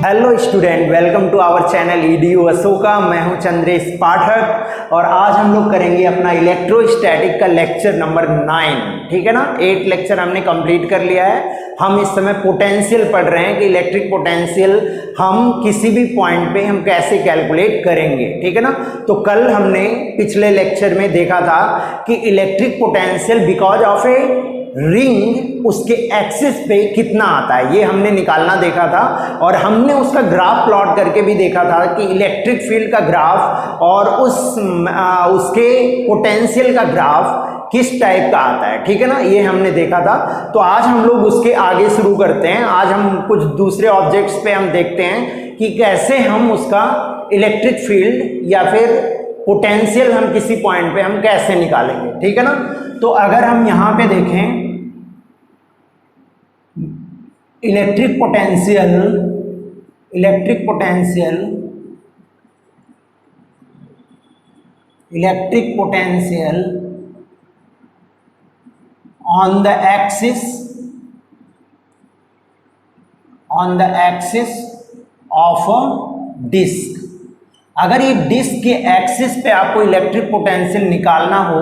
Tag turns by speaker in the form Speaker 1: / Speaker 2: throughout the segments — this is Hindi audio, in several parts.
Speaker 1: Hello student, welcome to our channel EDU Ashoka. मैं हूं चंद्रेश पाठक और आज हम लोग करेंगे अपना इलेक्ट्रोस्टैटिक का लेक्चर नंबर 9। ठीक है ना। 8 लेक्चर हमने कंप्लीट कर लिया है। हम इस समय पोटेंशियल पढ़ रहे हैं कि इलेक्ट्रिक पोटेंशियल हम किसी भी पॉइंट पे हम कैसे कैलकुलेट करेंगे। ठीक है ना। तो कल हमने पिछले लेक्चर में देखा था कि electric potential because of a ring उसके एक्सिस पे कितना आता है ये हमने निकालना देखा था, और हमने उसका ग्राफ प्लॉट करके भी देखा था कि इलेक्ट्रिक फील्ड का ग्राफ और उसके पोटेंशियल का ग्राफ किस टाइप का आता है। ठीक है ना, ये हमने देखा था। तो आज हम लोग उसके आगे शुरू करते हैं। आज हम कुछ दूसरे ऑब्जेक्ट्स पे हम देखते हैं कि कैसे हम उसका इलेक्ट्रिक फील्ड या फिर पोटेंशियल हम किसी पॉइंट पे हम कैसे निकालेंगे। ठीक है ना। तो अगर हम यहां पे देखें electric potential on the axis of a disc. अगर ये डिस्क के एक्सिस पे आपको इलेक्ट्रिक पोटेंशियल निकालना हो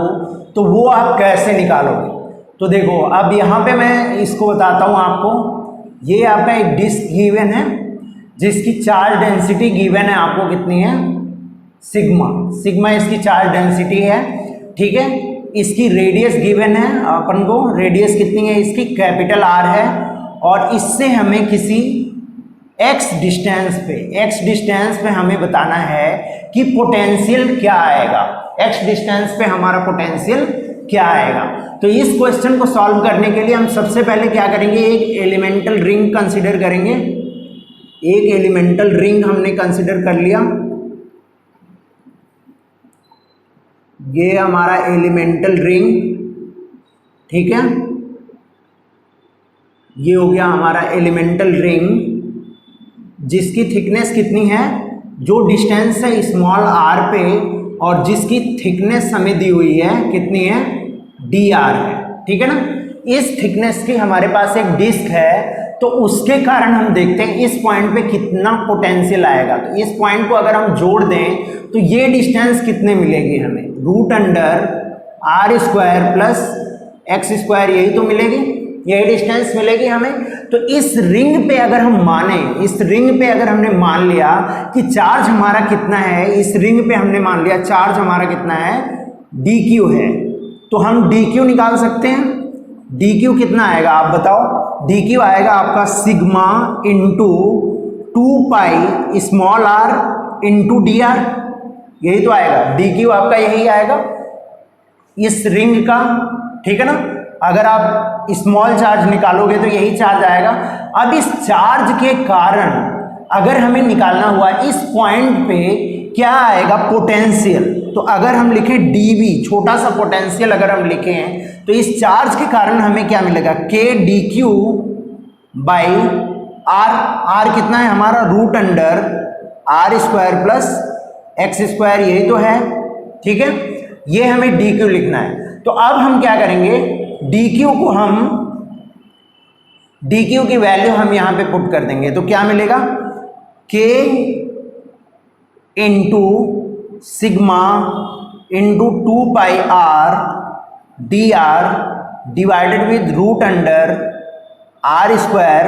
Speaker 1: तो वो आप कैसे निकालोगे। तो देखो, अब यहाँ पे मैं इसको बताता हूँ आपको। ये आपका एक डिस्क गिवन है जिसकी चार्ज डेंसिटी गिवन है आपको कितनी है, सिग्मा इसकी चार्ज डेंसिटी है। ठीक है। इसकी रेडियस गिवन है अपन को, रेडियस कितनी है इसकी, कैपिटल R है। और इससे हमें किसी x डिस्टेंस पे हमें बताना है कि पोटेंशियल क्या आएगा। x डिस्टेंस पे हमारा पोटेंशियल क्या आएगा। तो इस क्वेश्चन को सॉल्व करने के लिए हम सबसे पहले क्या करेंगे, एक एलिमेंटल रिंग कंसीडर करेंगे। एक एलिमेंटल रिंग हमने कंसीडर कर लिया। ये हमारा एलिमेंटल रिंग, ठीक है। ये हो गया हमारा एलिमेंटल रिंग जिसकी थिकनेस कितनी है, जो डिस्टेंस है स्मॉल r पे और जिसकी थिकनेस हमें दी हुई है कितनी है, dr है। ठीक है ना। इस थिकनेस की हमारे पास एक डिस्क है, तो उसके कारण हम देखते हैं इस पॉइंट पे कितना पोटेंशियल आएगा। तो इस पॉइंट को अगर हम जोड़ दें तो ये डिस्टेंस कितने मिलेगी हमें, √r² प्लस x², यही तो मिलेगी, यही डिस्टेंस मिलेगी हमें। तो इस रिंग पे अगर हम हमने मान लिया कि चार्ज हमारा कितना है, इस रिंग पे हमने मान लिया चार्ज हमारा कितना है, dq है। तो हम dq निकाल सकते हैं। dq कितना आएगा आप बताओ। dq आएगा आपका sigma into 2 small r into dr, यही तो आएगा। dq आपका यही आएगा इस रिंग का। ठीक है ना। अगर आप स्मॉल चार्ज निकालोगे तो यही चार्ज आएगा। अब इस चार्ज के कारण अगर हमें निकालना हुआ इस पॉइंट पे क्या आएगा, पोटेंशियल। तो अगर हम लिखें dv, छोटा सा पोटेंशियल अगर हम लिखें तो इस चार्ज के कारण हमें क्या मिलेगा, k dq बाई r कितना है हमारा, √r² प्लस x², यही तो है। ठीक है। ये हमें dq लिखना है। तो अब हम क्या करेंगे, dq की वैल्यू हम यहां पे पुट कर देंगे। तो क्या मिलेगा, k into sigma into 2πr dr divided with √r²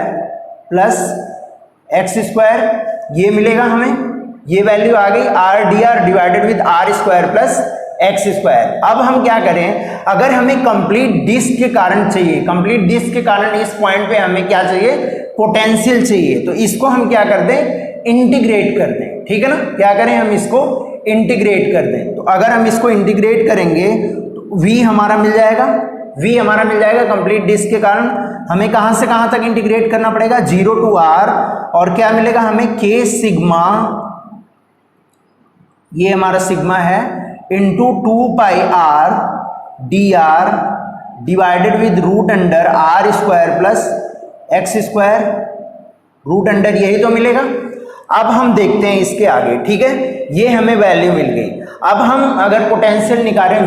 Speaker 1: plus x², ये मिलेगा हमें। ये वैल्यू आ गई r dr divided with r² plus x²। अब हम क्या करें, अगर हमें कंप्लीट डिस्क के कारण चाहिए, कंप्लीट डिस्क के कारण इस पॉइंट पे हमें क्या चाहिए, पोटेंशियल चाहिए। तो इसको हम क्या कर दें, इंटीग्रेट कर दें। ठीक है ना। क्या करें, हम इसको इंटीग्रेट कर दें। तो अगर हम इसको इंटीग्रेट करेंगे तो v हमारा मिल जाएगा कंप्लीट डिस्क के कारण। हमें कहां से कहां तक इंटीग्रेट करना पड़ेगा, 0 to r, और क्या मिलेगा हमें, k सिग्मा, ये हमारा सिग्मा है, into 2πr dr divided with √r² plus x², √, यही तो मिलेगा। अब हम देखते हैं इसके आगे। ठीक है। ये हमें वैल्यू मिल गई। अब हम अगर पोटेंशियल निकालें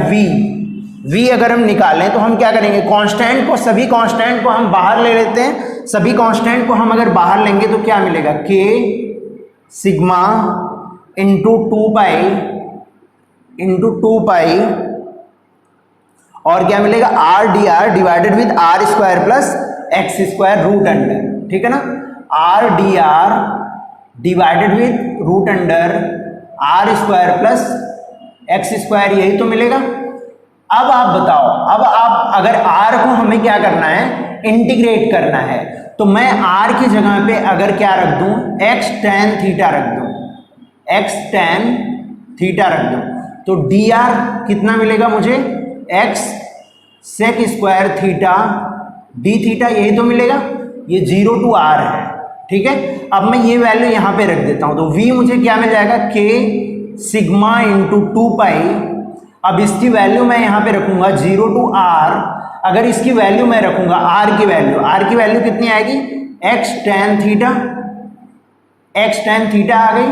Speaker 1: v अगर हम निकालें तो हम क्या करेंगे, कांस्टेंट को, सभी कांस्टेंट को हम बाहर ले लेते हैं, सभी कांस्टेंट को हम अगर बाहर लेंगे तो क्या मिलेगा, के सिग्मा इंटू टू पाई और क्या मिलेगा, R D R divided with R square plus X square root under, ठीक है ना, R D R divided with root under R square plus X square, यही तो मिलेगा। अब आप बताओ, अब आप अगर r को हमें क्या करना है, इंटीग्रेट करना है, तो मैं r की जगह पे अगर क्या रख दूं, x tan थीटा रख दूं, x tan थीटा रख दूं, तो dr कितना मिलेगा मुझे, x sec square theta d theta, यही तो मिलेगा, ये 0 to r है, ठीक है। अब मैं ये वैल्यू यहां पे रख देता हूं, तो v मुझे क्या मिल जाएगा, k सिग्मा इंटू टू पाई। अब इसकी वैल्यू मैं यहां पे रखूंगा 0 to r, अगर इसकी वैल्यू मैं रखूंगा r की वैल्यू कितनी आएगी, x tan थीटा आ गई,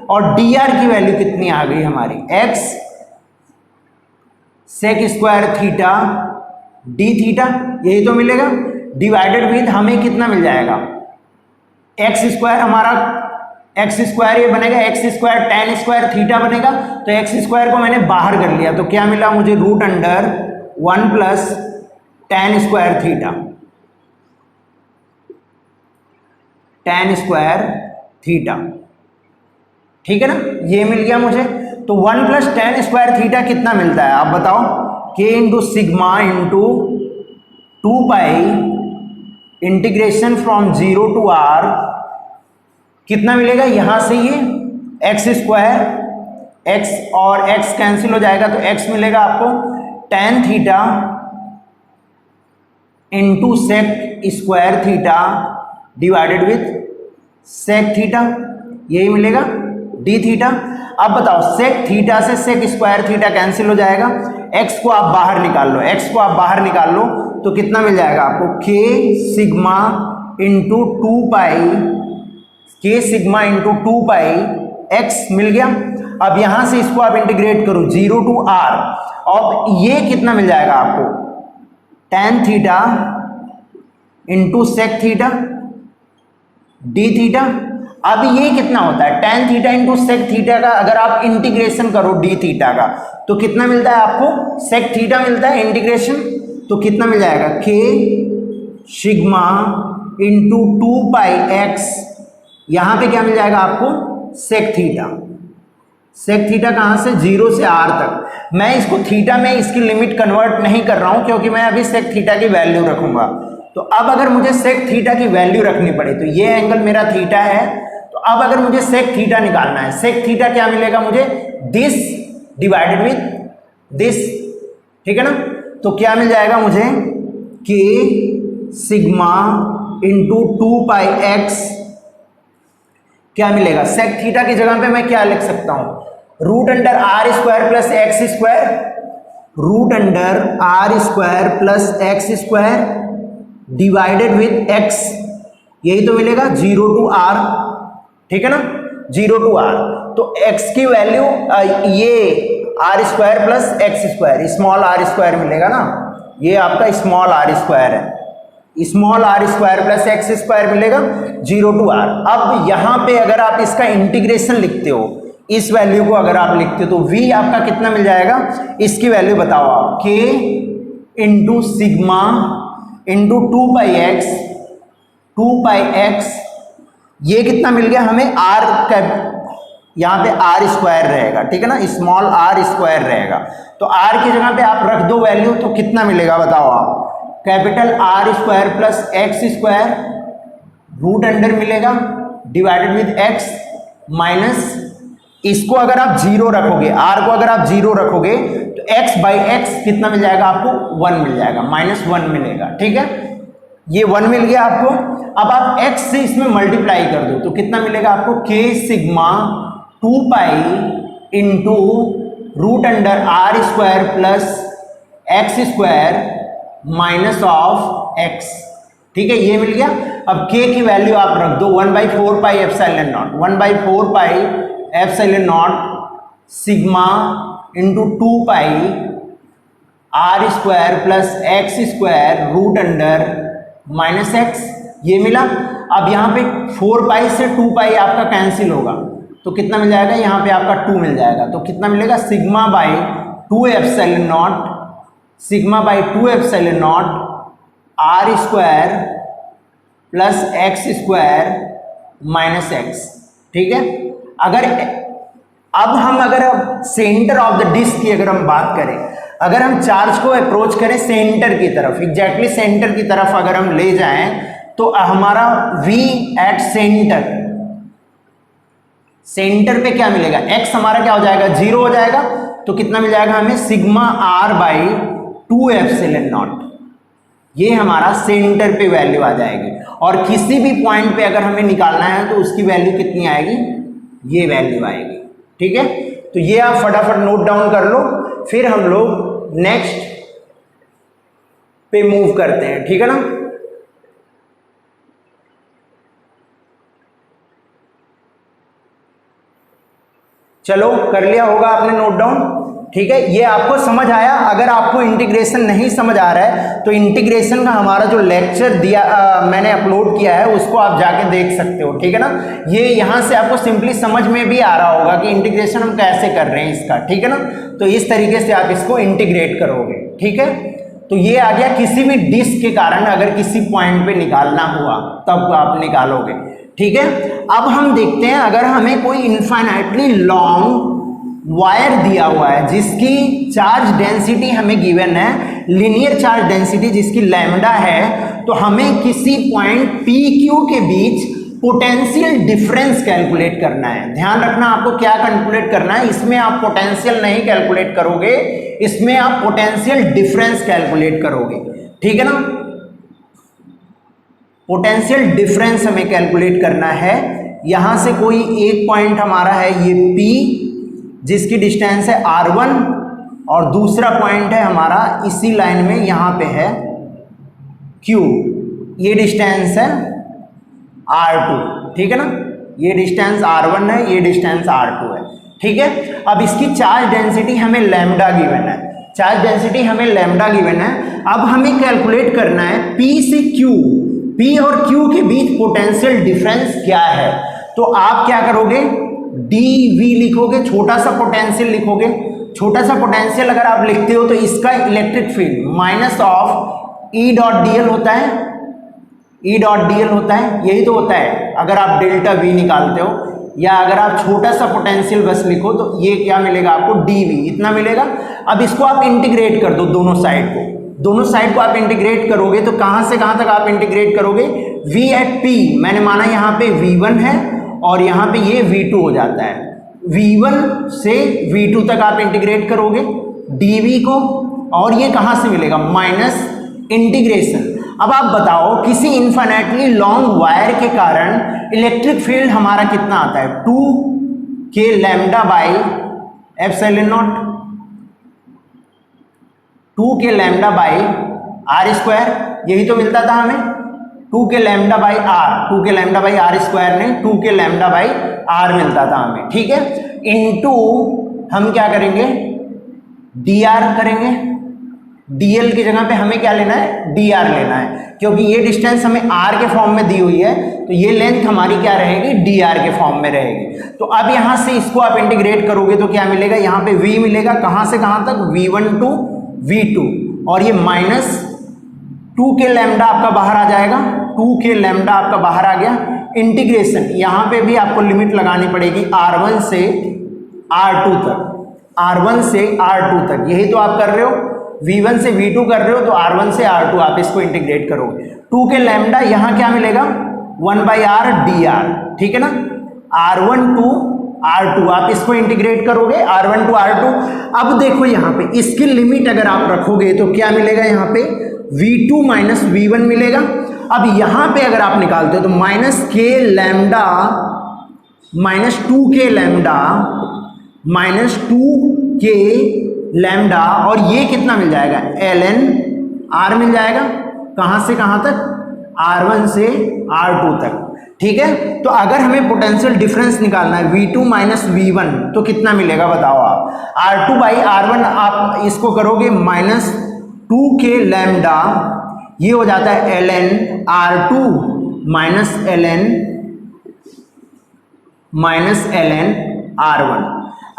Speaker 1: और dr की वैल्यू कितनी आ गई हमारी, x sec square theta d theta, यही तो मिलेगा, डिवाइडेड विद हमें कितना मिल जाएगा, एक्स स्क्वायर हमारा, एक्स स्क्वायर ये बनेगा x square tan square theta बनेगा, तो एक्स स्क्वायर को मैंने बाहर कर लिया, तो क्या मिला मुझे, root under 1 plus tan square theta, tan square theta, ठीक है ना, ये मिल गया मुझे। तो 1 प्लस tan स्क्वायर थीटा कितना मिलता है आप बताओ, k into sigma into two pi integration from 0 to r, कितना मिलेगा, यहां से ये एक्स स्क्वायर, एक्स और एक्स कैंसिल हो जाएगा, तो एक्स मिलेगा आपको tan theta into sec square theta divided with sec theta, यही मिलेगा d थीटा। अब बताओ, सेक थीटा से सेक स्क्वायर थीटा कैंसिल हो जाएगा, x को आप बाहर निकाल लो, तो कितना मिल जाएगा आपको, k सिग्मा इंटू टू पाई x मिल गया। अब यहां से इसको आप इंटीग्रेट करो 0 to r, अब ये कितना मिल जाएगा आपको, tan theta into sec theta d theta. अब ये कितना होता है, tan theta into sec theta का अगर आप इंटीग्रेशन करो d थीटा का, तो कितना मिलता है आपको, सेक थीटा मिलता है इंटीग्रेशन, तो कितना मिल जाएगा, k सिग्मा इंटू टू पाई x, यहां पे क्या मिल जाएगा आपको, सेक थीटा कहां से, 0 से r तक। मैं इसको थीटा में इसकी लिमिट कन्वर्ट नहीं कर रहा हूं, क्योंकि मैं अभी सेक थीटा की वैल्यू रखूंगा। तो अब अगर मुझे सेक थीटा की वैल्यू रखनी पड़े, तो ये एंगल मेरा थीटा है, तो अब अगर मुझे सेक थीटा निकालना है, सेक थीटा क्या मिलेगा मुझे, दिस डिवाइडेड विथ दिस, ठीक है ना, तो क्या मिल जाएगा मुझे, k सिग्मा इंटू टू पाई x, क्या मिलेगा, सेक थीटा की जगह पे मैं क्या लिख सकता हूं, root under R square plus X square, root under R square plus X square divided with x, यही तो मिलेगा 0 to r, ठीक है ना, 0 to r। तो x की वैल्यू ये R square plus X square, small R square मिलेगा ना, ये आपका स्मॉल आर स्क्वायर है, small R square plus X square मिलेगा 0 to r। अब यहां पे अगर आप इसका इंटीग्रेशन लिखते हो, इस वैल्यू को अगर आप लिखते हो, तो v आपका कितना मिल जाएगा, इसकी वैल्यू बताओ आप, k into sigma into two pi x, ये कितना मिल गया हमें, r का यहाँ पे r स्क्वायर रहेगा, ठीक है ना, स्मॉल r स्क्वायर रहेगा, तो r की जगह पे आप रख दो वैल्यू, तो कितना मिलेगा बताओ आप, capital R square plus X square root under मिलेगा डिवाइडेड विद x माइनस, इसको अगर आप 0 रखोगे, r को अगर आप 0 रखोगे, तो x बाई एक्स कितना मिल जाएगा आपको, 1 मिल जाएगा, -1 मिलेगा, ठीक है, ये 1 मिल गया आपको। अब आप x से इसमें मल्टीप्लाई कर दो, तो कितना मिलेगा आपको, k sigma two pi into root under R square plus X square minus of x, ठीक है, ये मिल गया। अब k की वैल्यू आप रख दो 1/4 pi epsilon naught, 1/4 pi epsilon naught sigma into two pi R square plus X square root under minus X, ये मिला। अब यहाँ पे 4 पाई से 2 पाई आपका कैंसिल होगा तो कितना मिल जाएगा, यहाँ पे आपका 2 मिल जाएगा। तो कितना मिलेगा, sigma by 2 epsilon naught, sigma by 2 epsilon naught R square plus X square minus X. ठीक है। अगर सेंटर ऑफ द डिस्क की अगर हम बात करें, अगर हम चार्ज को अप्रोच करें सेंटर की तरफ, एग्जैक्टली सेंटर की तरफ अगर हम ले जाएं तो हमारा V एट सेंटर पे क्या मिलेगा, x हमारा क्या हो जाएगा, 0 हो जाएगा। तो कितना मिल जाएगा हमें, sigma r by 2 epsilon not. ये हमारा सेंटर पे वैल्यू आ जाएगी। और किसी भी पॉइंट पे अगर हमें निकालना है तो उसकी वैल्यू कितनी आएगी, ये वैल्यू आएगी। ठीक है। तो ये आप फटाफट नोट डाउन कर लो, फिर हम लोग नेक्स्ट पे मूव करते हैं। ठीक है ना। चलो कर लिया होगा आपने नोट डाउन। ठीक है। ये आपको समझ आया। अगर आपको इंटीग्रेशन नहीं समझ आ रहा है तो इंटीग्रेशन का हमारा जो लेक्चर दिया मैंने अपलोड किया है उसको आप जाके देख सकते हो। ठीक है ना। ये यहाँ से आपको सिंपली समझ में भी आ रहा होगा कि इंटीग्रेशन हम कैसे कर रहे हैं इसका। ठीक है ना। तो इस तरीके से आप इसको इंटीग्रेट करोगे। ठीक है। तो ये आ गया, किसी भी डिस्क के कारण अगर किसी पॉइंट पे निकालना हुआ तब आप निकालोगे। ठीक है। अब हम देखते हैं, अगर हमें कोई इनफाइनाइटली लॉन्ग वायर दिया हुआ है जिसकी चार्ज डेंसिटी हमें गिवन है, लीनियर चार्ज डेंसिटी जिसकी लैम्डा है, तो हमें किसी पॉइंट पी क्यू के बीच पोटेंशियल डिफरेंस कैलकुलेट करना है। ध्यान रखना आपको क्या कैलकुलेट करना है, इसमें आप पोटेंशियल नहीं कैलकुलेट करोगे, इसमें आप पोटेंशियल डिफरेंस कैलकुलेट करोगे। ठीक है ना। पोटेंशियल डिफरेंस हमें कैलकुलेट करना है। यहां से कोई एक पॉइंट हमारा है ये P जिसकी डिस्टेंस है R1 और दूसरा पॉइंट है हमारा इसी लाइन में यहां पे है Q, ये डिस्टेंस है R2। ठीक है ना। ये डिस्टेंस R1 है, ये डिस्टेंस R2 है। ठीक है। अब इसकी चार्ज डेंसिटी हमें लैम्डा गिवन है, चार्ज डेंसिटी हमें लैम्डा गिवन है। अब हमें कैलकुलेट करना है P से Q, P और Q के बीच पोटेंशियल डिफरेंस क्या है। तो आप क्या करोगे, dV लिखोगे, छोटा सा पोटेंशियल लिखोगे। छोटा सा पोटेंशियल अगर आप लिखते हो तो इसका electric field minus of E dot dl होता है, E डॉट dl होता है, यही तो होता है अगर आप डेल्टा V निकालते हो। या अगर आप छोटा सा पोटेंशियल बस लिखो तो ये क्या मिलेगा आपको, dV, इतना मिलेगा। अब इसको आप इंटीग्रेट कर दो, दोनों साइड को आप इंटीग्रेट करोगे तो कहां से कहां तक आप इंटीग्रेट करोगे, V एट P मैंने माना यहाँ पे V1 है और यहाँ पे ये V2 हो जाता है। V1 से V2 तक आप इंटीग्रेट करोगे dV को, और ये कहां से मिलेगा, माइनस इंटीग्रेशन। अब आप बताओ, किसी इनफाइनाइटली लॉन्ग वायर के कारण इलेक्ट्रिक फील्ड हमारा कितना आता है, 2k lambda by epsilon naught, 2k lambda by R square, यही तो मिलता था हमें, 2k lambda by R, 2k lambda by R square नहीं, 2k लैम्डा बाई आर मिलता था हमें। ठीक है। इनटू हम क्या करेंगे, dr करेंगे, dl की जगह पे हमें क्या लेना है, dr लेना है, क्योंकि ये डिस्टेंस हमें r के फॉर्म में दी हुई है तो ये लेंथ हमारी क्या रहेगी, dr के फॉर्म में रहेगी। तो अब यहां से इसको आप इंटीग्रेट करोगे तो क्या मिलेगा, यहाँ पे v मिलेगा, कहां से कहां तक, v1 टू v2, और ये माइनस 2k लैम्डा आपका बाहर आ जाएगा, 2k लैम्डा आपका बाहर आ गया। इंटीग्रेशन यहाँ पे भी आपको लिमिट लगानी पड़ेगी R1 से R2 तक, R1 से R2 तक, यही तो आप कर रहे हो, V1 से V2 कर रहे हो तो R1 से R2 आप इसको इंटीग्रेट करोगे। 2k लैम्डा यहाँ क्या मिलेगा, 1/r dr। ठीक है ना। R1 टू R2 आप इसको इंटीग्रेट करोगे, R1 टू R2। अब देखो यहाँ पे इसकी लिमिट अगर आप रखोगे तो क्या मिलेगा, यहाँ पे V2 माइनस V1 मिलेगा। अब यहाँ पे अगर आप निकालते हो तो minus k lambda minus 2k lambda minus 2k lambda, और ये कितना मिल जाएगा, ln r मिल जाएगा, कहाँ से कहाँ तक, R1 से R2 तक। ठीक है। तो अगर हमें पोटेंशियल डिफरेंस निकालना है V2 माइनस V1 तो कितना मिलेगा बताओ आप, R2 बाई R1 आप इसको करोगे माइनस 2k लैम्डा, ये हो जाता है ln R2 minus ln r1।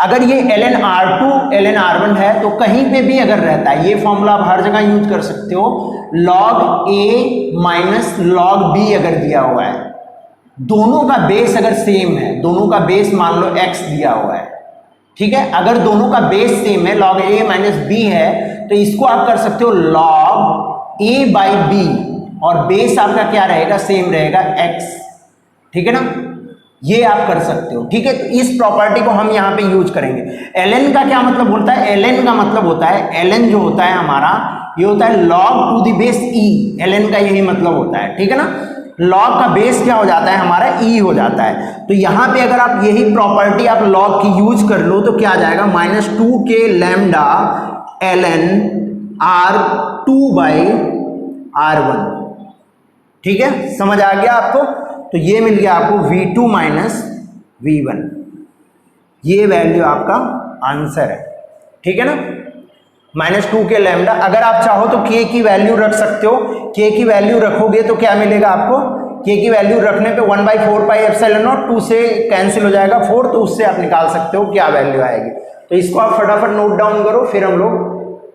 Speaker 1: अगर ये ln r2 ln r1 है तो कहीं पे भी अगर रहता है, ये फॉर्मूला आप हर जगह यूज कर सकते हो, log a minus log b अगर दिया हुआ है, दोनों का बेस अगर सेम है, दोनों का बेस मान लो x दिया हुआ है, ठीक है, अगर दोनों का बेस सेम है, log a माइनस b है, तो इसको आप कर सकते हो log a बाई b, और बेस आपका क्या रहेगा, सेम रहेगा x, ठीक है ना, ये आप कर सकते हो, ठीक है। तो इस प्रॉपर्टी को हम यहाँ पे यूज करेंगे। ln का क्या मतलब होता है, ln का मतलब होता है, ln जो होता है हमारा, ये होता है log to the base e, ln का यही मतलब होता है, ठीक है ना, log का बेस क्या हो जाता है हमारा, e हो जाता है। तो यहाँ पे अगर आप यही प्रॉपर्टी आप log की यूज कर लो तो क्या आ जाएगा, -2k lambda ln r2 by r1, ठीक है, समझ आ गया आपको। तो ये मिल गया आपको v2 माइनस v1, ये वैल्यू आपका आंसर है, ठीक है ना, -2k लैम्डा। अगर आप चाहो तो k की वैल्यू रख सकते हो, k की वैल्यू रखोगे तो क्या मिलेगा आपको, k की वैल्यू रखने पे 1/4 पाई एप्सिलॉन नॉट, 2 से कैंसिल हो जाएगा 4, तो उससे आप निकाल सकते हो क्या वैल्यू आएगी। तो इसको आप फटाफट नोट डाउन करो, फिर हम लोग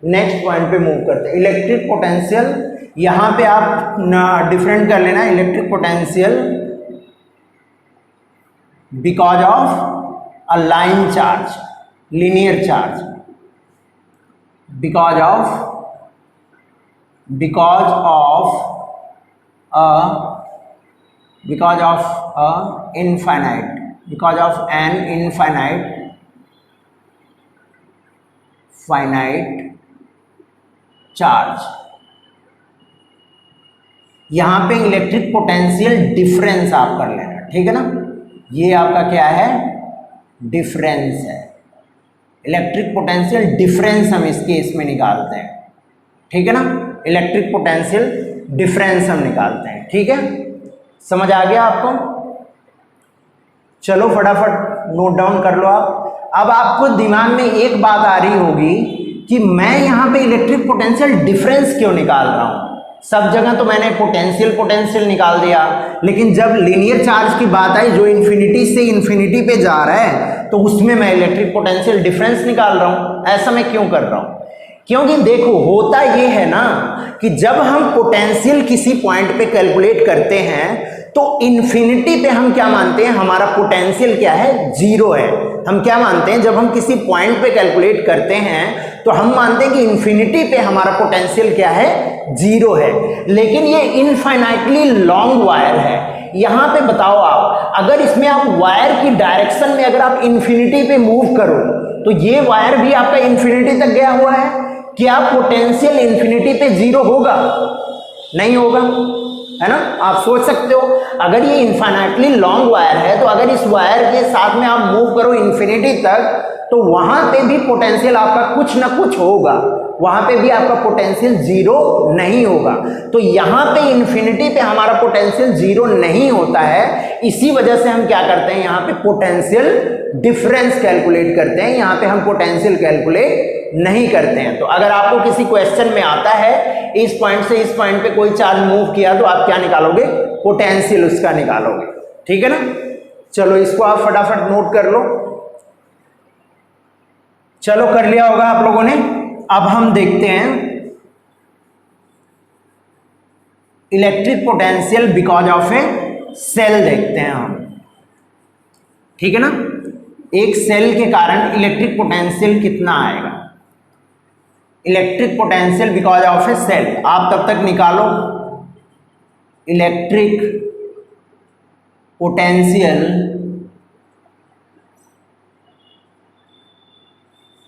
Speaker 1: नेक्स्ट पॉइंट पे मूव करते हैं। इलेक्ट्रिक पोटेंशियल, यहाँ पे आप डिफरेंट कर लेना, electric potential because of a line charge, linear charge, because of an finite charge. यहां पे इलेक्ट्रिक पोटेंशियल डिफरेंस आप कर लेना, ठीक है ना, ये आपका क्या है, डिफरेंस है, इलेक्ट्रिक पोटेंशियल डिफरेंस हम इस केस में निकालते हैं, ठीक है ना, इलेक्ट्रिक पोटेंशियल डिफरेंस हम निकालते हैं, ठीक है, समझ आ गया आपको। चलो फटाफट नोट डाउन कर लो आप। अब आपको दिमाग में एक बात आ रही होगी कि मैं यहाँ पे इलेक्ट्रिक पोटेंशियल डिफरेंस क्यों निकाल रहा हूँ, सब जगह तो मैंने पोटेंशियल निकाल दिया, लेकिन जब लीनियर चार्ज की बात आई जो इन्फिनिटी से इन्फिनिटी पे जा रहा है तो उसमें मैं इलेक्ट्रिक पोटेंशियल डिफरेंस निकाल रहा हूं। ऐसा मैं क्यों कर रहा हूं, क्योंकि देखो होता ये है ना कि जब हम पोटेंशियल किसी पॉइंट पे कैलकुलेट करते हैं तो इन्फिनिटी पे हम क्या मानते हैं, हमारा पोटेंशियल क्या है, जीरो है। हम क्या मानते हैं, जब हम किसी पॉइंट पे कैलकुलेट करते हैं तो हम मानते हैं कि इन्फिनिटी पे हमारा पोटेंशियल क्या है, जीरो है। लेकिन ये इनफाइनाइटली लॉन्ग वायर है। यहां पे बताओ आप, अगर इसमें आप वायर की डायरेक्शन में अगर आप इन्फिनिटी पे मूव करो तो ये वायर भी आपका इन्फिनिटी तक गया हुआ है, क्या पोटेंशियल इन्फिनिटी पे जीरो होगा, नहीं होगा, है ना। आप सोच सकते हो अगर ये इनफाइनाइटली लॉन्ग वायर है तो अगर इस वायर के साथ में आप मूव करो इन्फिनिटी तक तो वहां पे भी पोटेंशियल आपका कुछ ना कुछ होगा, वहां पे भी आपका पोटेंशियल जीरो नहीं होगा। तो यहां पे इन्फिनिटी पे हमारा पोटेंशियल जीरो नहीं होता है, इसी वजह से हम क्या करते हैं, यहाँ पे पोटेंशियल डिफरेंस कैलकुलेट करते हैं, यहाँ पे हम पोटेंशियल कैलकुलेट नहीं करते हैं। तो अगर आपको किसी क्वेश्चन में आता है इस पॉइंट से इस पॉइंट पे कोई चार्ज मूव किया तो आप क्या निकालोगे, पोटेंशियल उसका निकालोगे, ठीक है ना। चलो इसको आप फटाफट नोट कर लो। चलो कर लिया होगा आप लोगों ने। अब हम देखते हैं electric potential because of a shell, देखते हैं हम, ठीक है ना। एक सेल के कारण इलेक्ट्रिक पोटेंशियल कितना आएगा, electric potential because of a shell. आप तब तक निकालो electric potential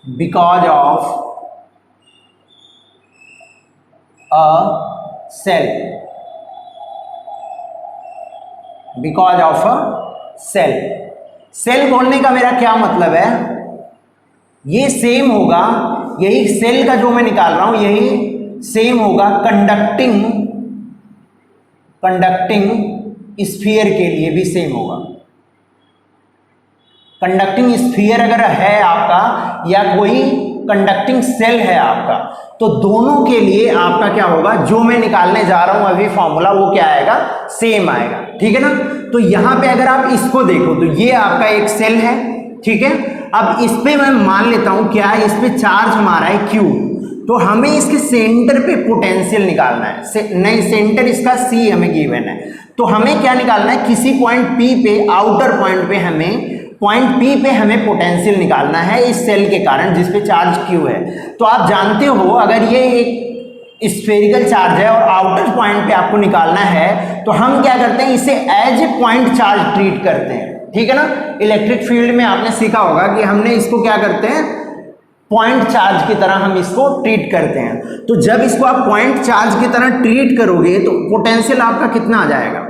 Speaker 1: because of a shell, because of a shell. Shell बोलने का मेरा क्या मतलब है, ये सेम होगा, यही सेल का जो मैं निकाल रहा हूं यही सेम होगा कंडक्टिंग स्फीयर के लिए भी सेम होगा। कंडक्टिंग स्फीयर अगर है आपका या कोई कंडक्टिंग सेल है आपका, तो दोनों के लिए आपका क्या होगा, जो मैं निकालने जा रहा हूं अभी फॉर्मूला, वो क्या आएगा, सेम आएगा। ठीक है ना। तो यहां पे अगर आप इसको देखो तो ये आपका एक सेल है, ठीक है। अब इस पे मैं मान लेता हूं क्या है, इस पे चार्ज हमारा है Q, तो हमें इसके सेंटर पे पोटेंशियल निकालना है। नहीं, सेंटर इसका C हमें गिवन है, तो हमें क्या निकालना है, किसी पॉइंट P पे, आउटर पॉइंट पे पॉइंट P पे हमें पोटेंशियल निकालना है इस सेल के कारण जिस पे चार्ज Q है। तो आप जानते हो अगर ये एक स्फेरिकल चार्ज है और आउटर पॉइंट पे आपको निकालना है, तो हम क्या करते हैं, इसे as a point charge treat करते हैं। ठीक है ना। इलेक्ट्रिक फील्ड में आपने सीखा होगा कि हमने इसको क्या करते हैं, पॉइंट चार्ज की तरह हम इसको ट्रीट करते हैं। तो जब इसको आप पॉइंट चार्ज की तरह ट्रीट करोगे तो पोटेंशियल आपका कितना आ जाएगा,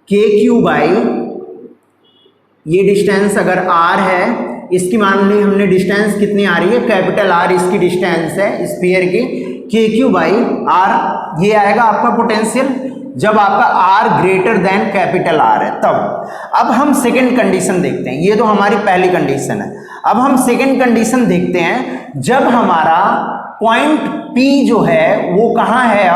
Speaker 1: KQ बाई, ये डिस्टेंस अगर R है, इसकी मान ली हमने डिस्टेंस कितनी आ रही है, कैपिटल R इसकी डिस्टेंस है स्फीयर की, KQ बाई R, ये आएगा आपका पोटेंशियल जब आपका R greater than capital R है तब। अब हम सेकंड कंडीशन देखते हैं, ये तो हमारी पहली कंडीशन है। अब हम सेकंड कंडीशन देखते हैं, जब हमारा पॉइंट P जो है वो कहां है,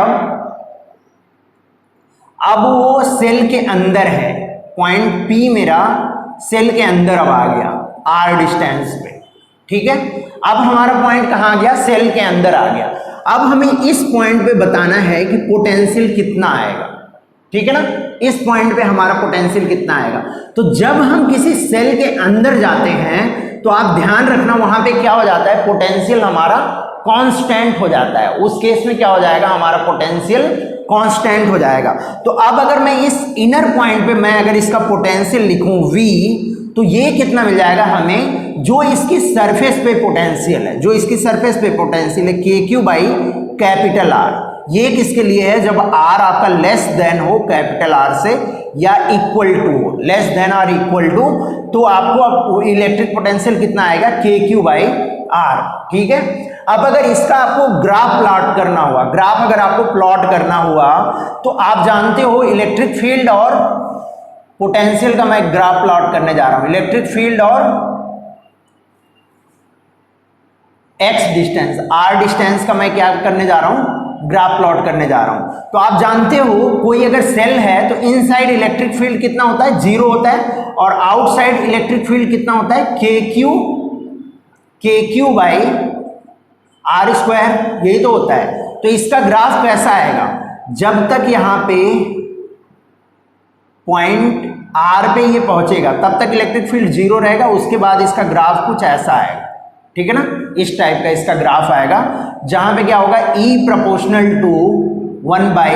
Speaker 1: अब वो सेल के अंदर है। पॉइंट P मेरा सेल के अंदर अब आ गया R डिस्टेंस पे। ठीक है। अब हमारा पॉइंट कहां आ गया, सेल के अंदर आ गया। अब हमें इस पॉइंट पे बताना है कि पोटेंशियल कितना आएगा। ठीक है ना। इस पॉइंट पे हमारा पोटेंशियल कितना आएगा। तो जब हम किसी सेल के अंदर जाते हैं तो आप ध्यान रखना, वहां पे क्या हो जाता है, पोटेंशियल हमारा कांस्टेंट हो जाता है। उस केस में क्या हो जाएगा, हमारा पोटेंशियल कांस्टेंट हो जाएगा। तो अब अगर मैं इस इनर पॉइंट पे मैं अगर इसका पोटेंशियल लिखूं V, तो ये कितना मिल जाएगा हमें, जो इसकी सरफेस पे पोटेंशियल है, जो इसकी सरफेस पे पोटेंशियल है, KQ बाई कैपिटल R। ये किसके लिए है, जब R आपका लेस देन हो कैपिटल R से या इक्वल टू हो, लेस देन और इक्वल टू, तो आपको इलेक्ट्रिक पोटेंशियल कितना आएगा, KQ बाई R। ठीक है। अब अगर इसका आपको ग्राफ प्लॉट करना हुआ, ग्राफ अगर आपको प्लॉट करना हुआ, तो आप जानते हो इलेक्ट्रिक फील्ड और पोटेंशियल का मैं ग्राफ प्लॉट करने जा रहा हूं। इलेक्ट्रिक फील्ड और x डिस्टेंस, R डिस्टेंस का मैं क्या करने जा रहा हूं, ग्राफ प्लॉट करने जा रहा हूं। तो आप जानते हो कोई अगर सेल है तो इनसाइड इलेक्ट्रिक फील्ड कितना होता है, 0 होता है, और आउटसाइड इलेक्ट्रिक फील्ड कितना होता है, KQ बाई R स्क्वायर, यही तो होता है। तो इसका ग्राफ कैसा आएगा, जब तक यहां पे पॉइंट R पे ये पहुंचेगा तब तक इलेक्ट्रिक फील्ड 0 रहेगा, उसके बाद इसका ग्राफ कुछ ऐसा आएगा। ठीक है ना। इस टाइप का इसका ग्राफ आएगा, जहां पे क्या होगा, E proportional to 1 by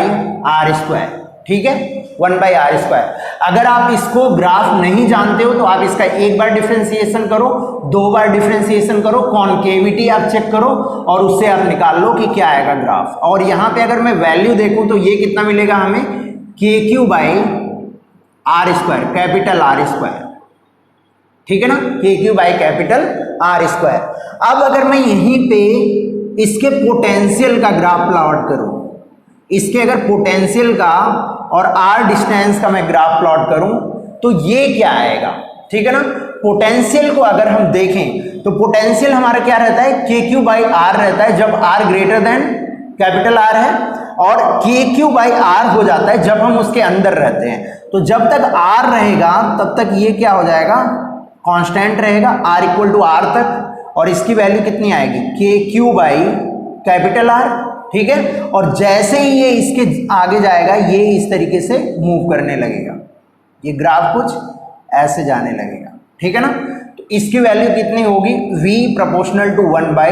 Speaker 1: R square. ठीक है, 1 बाई R स्क्वायर। अगर आप इसको ग्राफ नहीं जानते हो तो आप इसका एक बार डिफरेंशिएशन करो, 2 बार डिफरेंशिएशन करो, कॉन्केविटी आप चेक करो और उससे आप निकाल लो कि क्या आएगा ग्राफ। और यहां पे अगर मैं वैल्यू देखूं तो ये कितना मिलेगा हमें, KQ by R square, capital R square. ठीक है ना, KQ by capital R square. अब अगर मैं यहीं पे इसके पोटेंशियल का ग्राफ प्लॉट करूं, इसके अगर पोटेंशियल का और R डिस्टेंस का मैं ग्राफ प्लॉट करूं तो ये क्या आएगा। ठीक है ना। पोटेंशियल को अगर हम देखें तो पोटेंशियल हमारा क्या रहता है, KQ बाई R रहता है जब R greater than capital R है, और KQ बाई R हो जाता है जब हम उसके अंदर रहते हैं। तो जब तक R रहेगा तब तक ये क्या हो जाएगा, कांस्टेंट रहेगा, R इक्वल टू R तक, और इसकी वैल्यू कितनी आएगी, KQ बाई कैपिटल R। ठीक है। और जैसे ही ये इसके आगे जाएगा ये इस तरीके से मूव करने लगेगा, ये ग्राफ कुछ ऐसे जाने लगेगा। ठीक है ना। तो इसकी वैल्यू कितनी होगी, V proportional to 1 by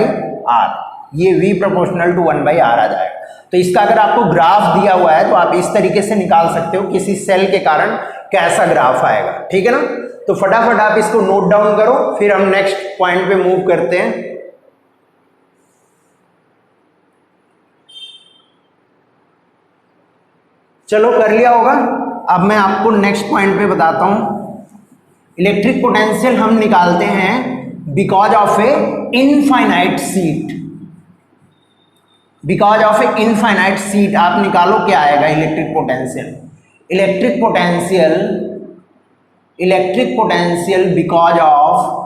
Speaker 1: R, ये V proportional to 1 by R आ जाएगा। तो इसका अगर आपको ग्राफ दिया हुआ है तो आप इस तरीके से निकाल सकते हो किसी सेल के कारण कैसा ग्राफ आएगा। ठीक है ना। तो फटाफट आप इसको नोट डाउन करो, फिर हम नेक्स्ट पॉइंट पे मूव करते हैं। चलो कर लिया होगा। अब मैं आपको नेक्स्ट पॉइंट पे बताता हूं। इलेक्ट्रिक पोटेंशियल हम निकालते हैं because of A infinite sheet. Because of A infinite sheet आप निकालो क्या आएगा electric potential. Electric potential because of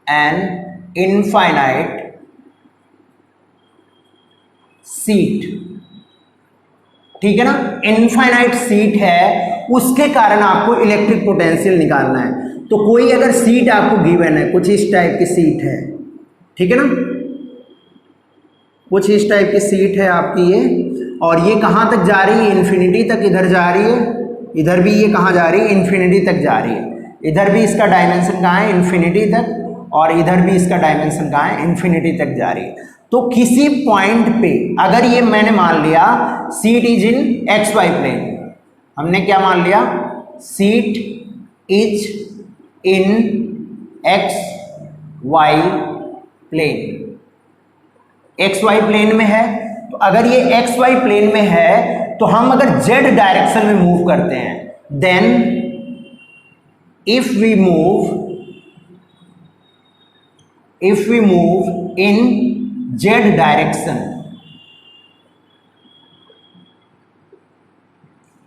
Speaker 1: an infinite sheet, ठीक है ना, इनफाइनाइट सीट है, उसके कारण आपको इलेक्ट्रिक पोटेंशियल निकालना है। तो कोई अगर सीट आपको गिवन है, कुछ इस टाइप की सीट है, ठीक है ना, कुछ इस टाइप की सीट है आपकी ये, और ये कहाँ तक जा रही है, इन्फिनिटी तक इधर जा रही है, इधर भी ये कहाँ जा रही है, इन्फिनिटी तक जा रही है। इधर भी इसका डायमेंशन कहाँ है, इन्फिनिटी तक, और इधर भी इसका डायमेंशन कहाँ है, इन्फिनिटी तक जा रही है। तो किसी पॉइंट पे अगर ये मैंने मान लिया sheet is in X Y plane, हमने क्या मान लिया, sheet is in X Y plane, X Y plane में है। तो अगर ये एक्स वाई प्लेन में है तो हम अगर जेड डायरेक्शन में मूव करते हैं, then if we move in Z direction,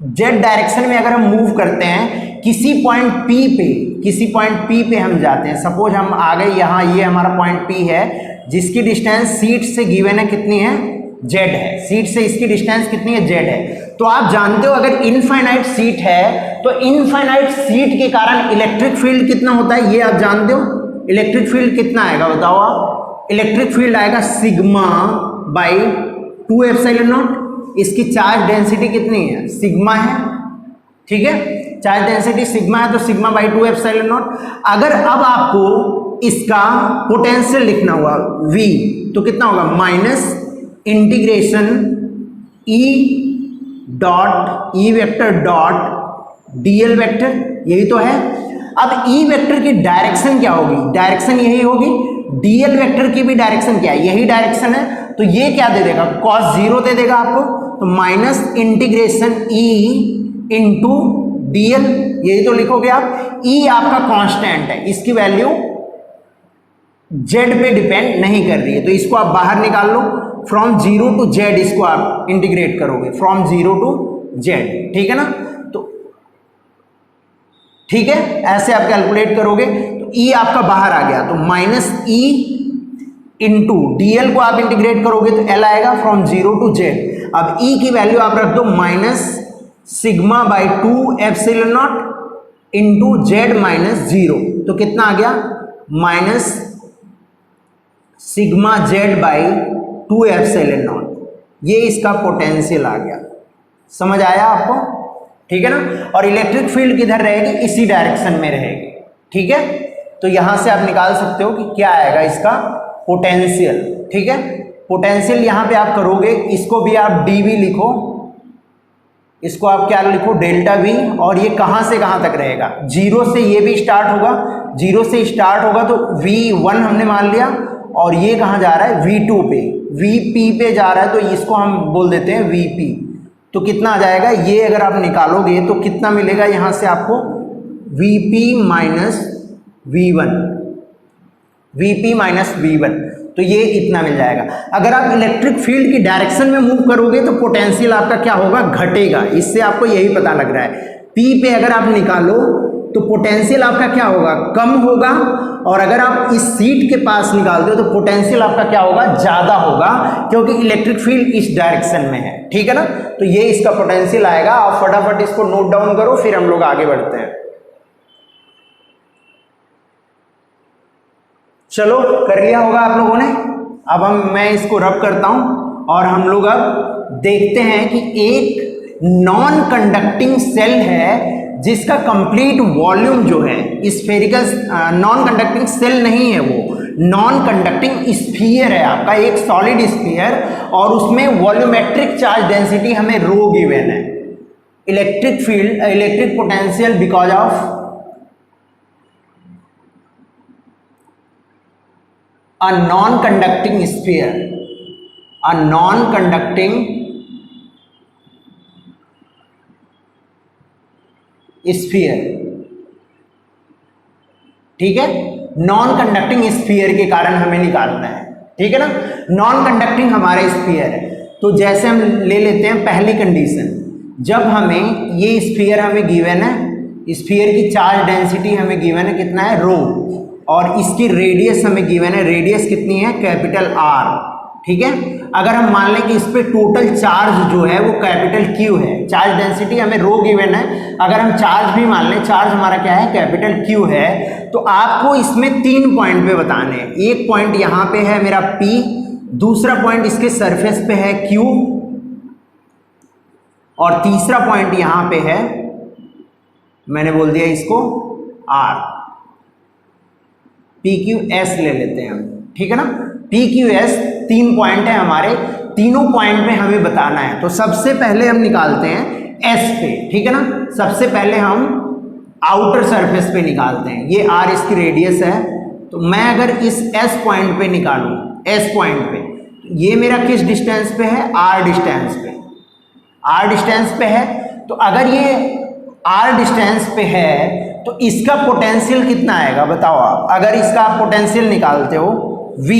Speaker 1: Z direction में अगर हम मूव करते हैं किसी पॉइंट P पे हम जाते हैं, सपोज हम आ गए यहाँ, ये हमारा पॉइंट P है जिसकी डिस्टेंस सीट से गिवन है, कितनी है, z है, सीट से इसकी डिस्टेंस कितनी है, z है। तो आप जानते हो अगर इनफाइनाइट सीट है तो इनफाइनाइट सीट के कारण इलेक्ट्रिक फील्ड कितना होता है, ये आप जानते हो। इलेक्ट्रिक फील्ड कितना आएगा बताओ आप, इलेक्ट्रिक फील्ड आएगा सिग्मा बाई 2 एप्सिलॉन नॉट, इसकी चार्ज डेंसिटी कितनी है, सिग्मा है, ठीक है, चार्ज डेंसिटी सिग्मा है, तो सिग्मा बाई 2 एप्सिलॉन नॉट। अगर अब आपको इसका पोटेंशियल लिखना हुआ v, तो कितना होगा, minus integration e dot E vector dot dl vector, यही तो है। अब e वेक्टर की डायरेक्शन क्या होगी, डायरेक्शन यही होगी, dl वेक्टर की भी डायरेक्शन क्या है, यही डायरेक्शन है। तो ये क्या दे देगा, cos 0 दे देगा आपको, तो minus integration e into dl, यही तो लिखोगे आप। e आपका कांस्टेंट है, इसकी वैल्यू z पे डिपेंड नहीं कर रही है, तो इसको आप बाहर निकाल लो, फ्रॉम 0 टू z इसको आप इंटीग्रेट करोगे, फ्रॉम 0 टू z, ठीक है ना। तो ठीक है, ऐसे आप कैलकुलेट करोगे तो e आपका बाहर आ गया, तो माइनस e इंटू dl को आप इंटीग्रेट करोगे तो l आएगा फ्रॉम 0 टू z। अब e की वैल्यू आप रख दो minus sigma by 2 epsilon nought into z minus 0, तो कितना आ गया, minus sigma z by 2 epsilon not, ये इसका पोटेंशियल आ गया। समझ आया आपको, ठीक है ना। और इलेक्ट्रिक फील्ड किधर रहेगी, इसी डायरेक्शन में रहेगी, ठीक है। तो यहां से आप निकाल सकते हो कि क्या आएगा इसका पोटेंशियल, ठीक है। पोटेंशियल यहां पे आप करोगे, इसको भी आप dv लिखो, इसको आप क्या लिखो, डेल्टा v, और ये कहां से कहां तक रहेगा, 0 से ये भी स्टार्ट होगा, 0 से स्टार्ट होगा तो v1 हमने मान लिया, और ये कहां जा रहा है, v2 पे, vp पे जा रहा है, तो इसको हम बोल देते हैं vp। तो कितना आ जाएगा, ये अगर आप निकालोगे तो कितना मिलेगा यहां से आपको, vp minus v1, vp minus v1, तो ये इतना मिल जाएगा। अगर आप इलेक्ट्रिक फील्ड की डायरेक्शन में मूव करोगे तो पोटेंशियल आपका क्या होगा, घटेगा, इससे आपको यही पता लग रहा है। P पे अगर आप निकालो तो पोटेंशियल आपका क्या होगा, कम होगा, और अगर आप इस सीट के पास निकालते हो तो पोटेंशियल आपका क्या होगा, ज्यादा होगा, क्योंकि इलेक्ट्रिक फील्ड इस डायरेक्शन में है, ठीक है ना। तो ये इसका पोटेंशियल आएगा। आप फटाफट इसको नोट डाउन करो, फिर हम लोग आगे बढ़ते हैं। चलो, कर लिया होगा आप लोगों ने। अब मैं इसको रब करता हूं और हम लोग अब देखते हैं कि एक नॉन कंडक्टिंग सेल है जिसका कंप्लीट वॉल्यूम जो है स्फेरिकल, नॉन कंडक्टिंग सेल नहीं है, वो नॉन कंडक्टिंग स्फीयर है आपका, एक सॉलिड स्फीयर, और उसमें वॉल्यूमेट्रिक चार्ज डेंसिटी हमें रो गिवन है। Electric field, electric potential because of a non-conducting sphere, a non-conducting sphere, ठीक है। नॉन कंडक्टिंग स्फीयर के कारण हमें निकालना है, ठीक है ना। नॉन कंडक्टिंग हमारा स्फीयर है, तो जैसे हम ले लेते हैं पहली कंडीशन, जब हमें ये स्फीयर हमें गिवन है, स्फीयर की चार्ज डेंसिटी हमें गिवन है, कितना है, रो। और इसकी रेडियस हमें गिवन है, रेडियस कितनी है, कैपिटल आर, ठीक है। अगर हम मान लें कि इस पे टोटल चार्ज जो है वो कैपिटल क्यू है, चार्ज डेंसिटी हमें रो गिवन है, अगर हम चार्ज भी मान लें, चार्ज हमारा क्या है, कैपिटल क्यू है, तो आपको इसमें 3 पॉइंट पे बताने हैं। एक पॉइंट यहाँ पे है मेरा P, दूसरा पॉइंट इसके सरफेस पे है Q, और तीसरा पॉइंट यहाँ पे है, मैंने बोल दिया इसको R, PQS ले लेते हैं हम, ठीक है ना। PQS 3 पॉइंट है हमारे, तीनों पॉइंट में हमें बताना है। तो सबसे पहले हम निकालते हैं S पे, ठीक है ना। सबसे पहले हम आउटर सरफेस पे निकालते हैं, ये R इसकी रेडियस है। तो मैं अगर इस S पॉइंट पे निकालूं, S पॉइंट पे, ये मेरा किस डिस्टेंस पे है, R डिस्टेंस पे, R डिस्टेंस पे है। तो अगर ये R डिस्टेंस पे है तो इसका पोटेंशियल कितना आएगा बताओ आप। अगर इसका आप पोटेंशियल निकालते हो V,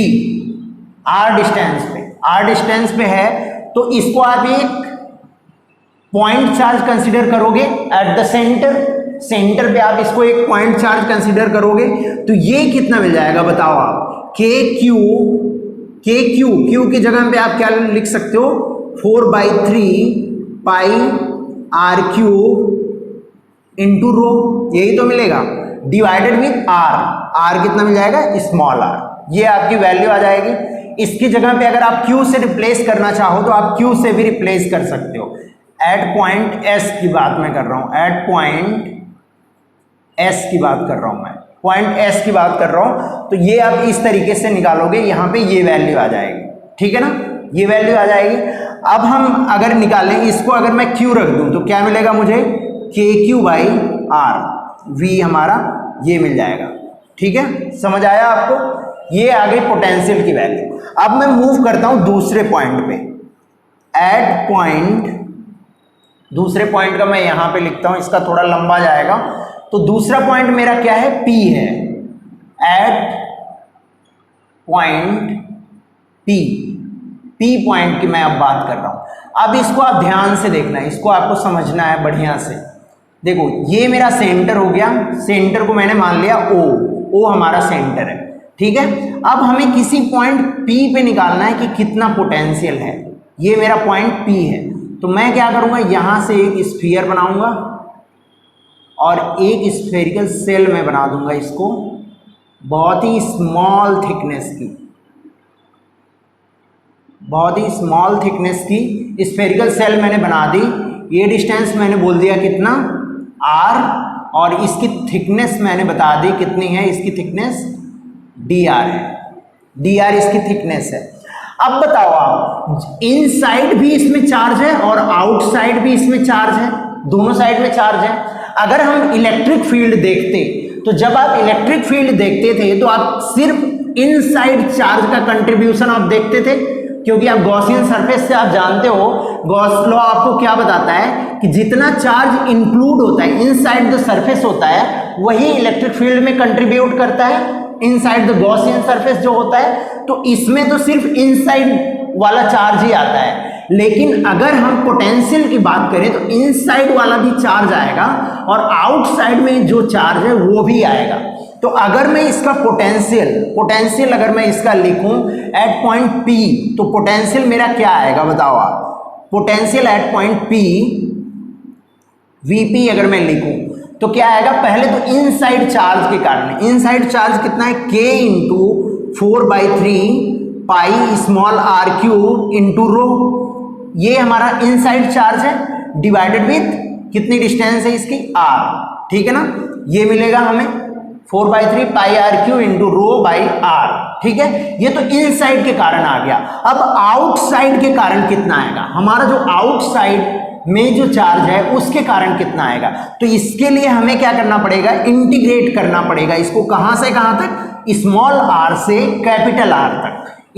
Speaker 1: R डिस्टेंस पे है, तो इसको आप एक पॉइंट चार्ज कंसीडर करोगे एट द सेंटर पे आप इसको एक पॉइंट चार्ज कंसीडर करोगे, तो ये कितना मिल जाएगा बताओ आप, KQ की जगह पे आप क्या लिख सकते हो, 4/3 पाई RQ इंटू रो, यही तो मिलेगा, डिवाइडेड विथ R कितना मिल जाएगा, स्मॉल r, ये आपकी वैल्यू आ जाएगी। इसकी जगह पे अगर आप Q से रिप्लेस करना चाहो तो आप Q से भी रिप्लेस कर सकते हो। एट पॉइंट S की बात मैं कर रहा हूं, एट पॉइंट S की बात कर रहा हूं मैं, पॉइंट S की बात कर रहा हूं। तो ये आप इस तरीके से निकालोगे, यहां पे ये वैल्यू आ जाएगी, ठीक है ना, ये वैल्यू आ जाएगी। अब हम अगर निकालें इसको, अगर मैं Q रख दूं तो क्या मिलेगा मुझे, KQ/R, V हमारा ये मिल जाएगा, ठीक है। समझ आया आपको, ये आ गई पोटेंशियल की वैल्यू। अब मैं मूव करता हूं दूसरे पॉइंट पे, एट पॉइंट, दूसरे पॉइंट का मैं यहां पे लिखता हूं, इसका थोड़ा लंबा जाएगा। तो दूसरा पॉइंट मेरा क्या है, P है, एट पॉइंट P पॉइंट की मैं अब बात कर रहा हूं। अब इसको आप ध्यान से देखना है, इसको आपको समझना है बढ़िया से। देखो ये मेरा सेंटर हो गया, सेंटर को मैंने मान लिया O हमारा सेंटर है, ठीक है। अब हमें किसी पॉइंट P पे निकालना है कि कितना पोटेंशियल है, ये मेरा पॉइंट P है। तो मैं क्या करूंगा, यहां से एक स्फीयर बनाऊंगा और एक स्फेरिकल सेल में बना दूंगा इसको, बहुत ही स्मॉल थिकनेस की, बहुत ही स्मॉल थिकनेस की स्फेरिकल सेल मैंने बना दी। ये डिस्टेंस मैंने बोल दिया कितना, R, और इसकी थिकनेस मैंने बता दी कितनी है, इसकी थिकनेस dr है, dr इसकी थिकनेस है। अब बताओ आप, इनसाइड भी इसमें चार्ज है और आउटसाइड भी इसमें चार्ज है, दोनों साइड में चार्ज है। अगर हम इलेक्ट्रिक फील्ड देखते, तो जब आप इलेक्ट्रिक फील्ड देखते थे तो आप सिर्फ इनसाइड चार्ज का कंट्रीब्यूशन आप देखते थे, क्योंकि आप गॉसियन सरफेस से आप जानते हो, गॉस लॉ आपको क्या बताता है कि जितना चार्ज इंक्लूड होता है इनसाइड द सरफेस होता है, वही इलेक्ट्रिक फील्ड में कंट्रीब्यूट करता है इनसाइड द गॉसियन सरफेस जो होता है। तो इसमें तो सिर्फ इनसाइड वाला चार्ज ही आता है, लेकिन अगर हम पोटेंशियल की बात करें तो इनसाइड वाला भी चार्ज आएगा और आउटसाइड में जो चार्ज है वो भी आएगा। तो अगर मैं इसका पोटेंशियल अगर मैं इसका लिखूं एट पॉइंट P, तो पोटेंशियल मेरा क्या आएगा बताओ आप, potential at point P VP अगर मैं लिखूं तो क्या आएगा, पहले तो इनसाइड चार्ज के कारण, इनसाइड चार्ज कितना है, K into 4/3 pi small RQ into rho, ये हमारा इनसाइड चार्ज है, डिवाइडेड विथ कितनी डिस्टेंस है इसकी, R, ठीक है ना। ये मिलेगा हमें 4/3 पाई RQ into rho by R, ठीक है। ये तो इनसाइड के कारण आ गया। अब आउटसाइड के कारण कितना आएगा, हमारा जो आउटसाइड में जो चार्ज है उसके कारण कितना आएगा। तो इसके लिए हमें क्या करना पड़ेगा, इंटीग्रेट करना पड़ेगा इसको, कहां से कहां तक, स्मॉल r से कैपिटल R तक।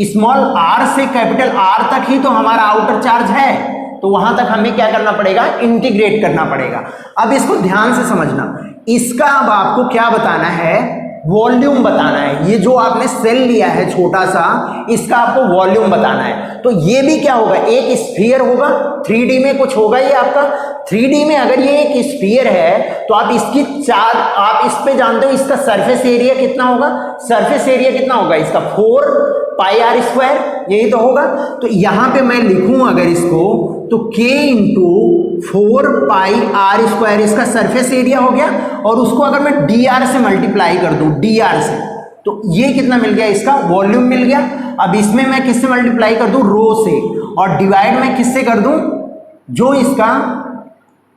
Speaker 1: स्मॉल r से कैपिटल R तक ही तो हमारा आउटर चार्ज है, तो वहां तक हमें क्या करना पड़ेगा, इंटीग्रेट करना पड़ेगा। अब इसको ध्यान से समझना, इसका अब आपको क्या बताना है वॉल्यूम बताना है। ये जो आपने सेल लिया है छोटा सा, इसका आपको वॉल्यूम बताना है। तो ये भी क्या होगा, एक स्फीयर होगा, 3D में कुछ होगा ये आपका। 3D में अगर ये एक स्फीयर है तो आप इसकी आप इस पे जानते हो इसका सरफेस एरिया कितना होगा, सरफेस एरिया कितना होगा इसका 4πr², यही तो होगा। तो यहां पे मैं लिखूं अगर इसको तो k इंटू 4πr² इसका सरफेस एरिया हो गया, और उसको अगर मैं dr से मल्टीप्लाई कर दूं, dr से, तो ये कितना मिल गया, इसका वॉल्यूम मिल गया। अब इसमें मैं किससे मल्टीप्लाई कर दूं, रो से, और डिवाइड मैं किससे कर दूं, जो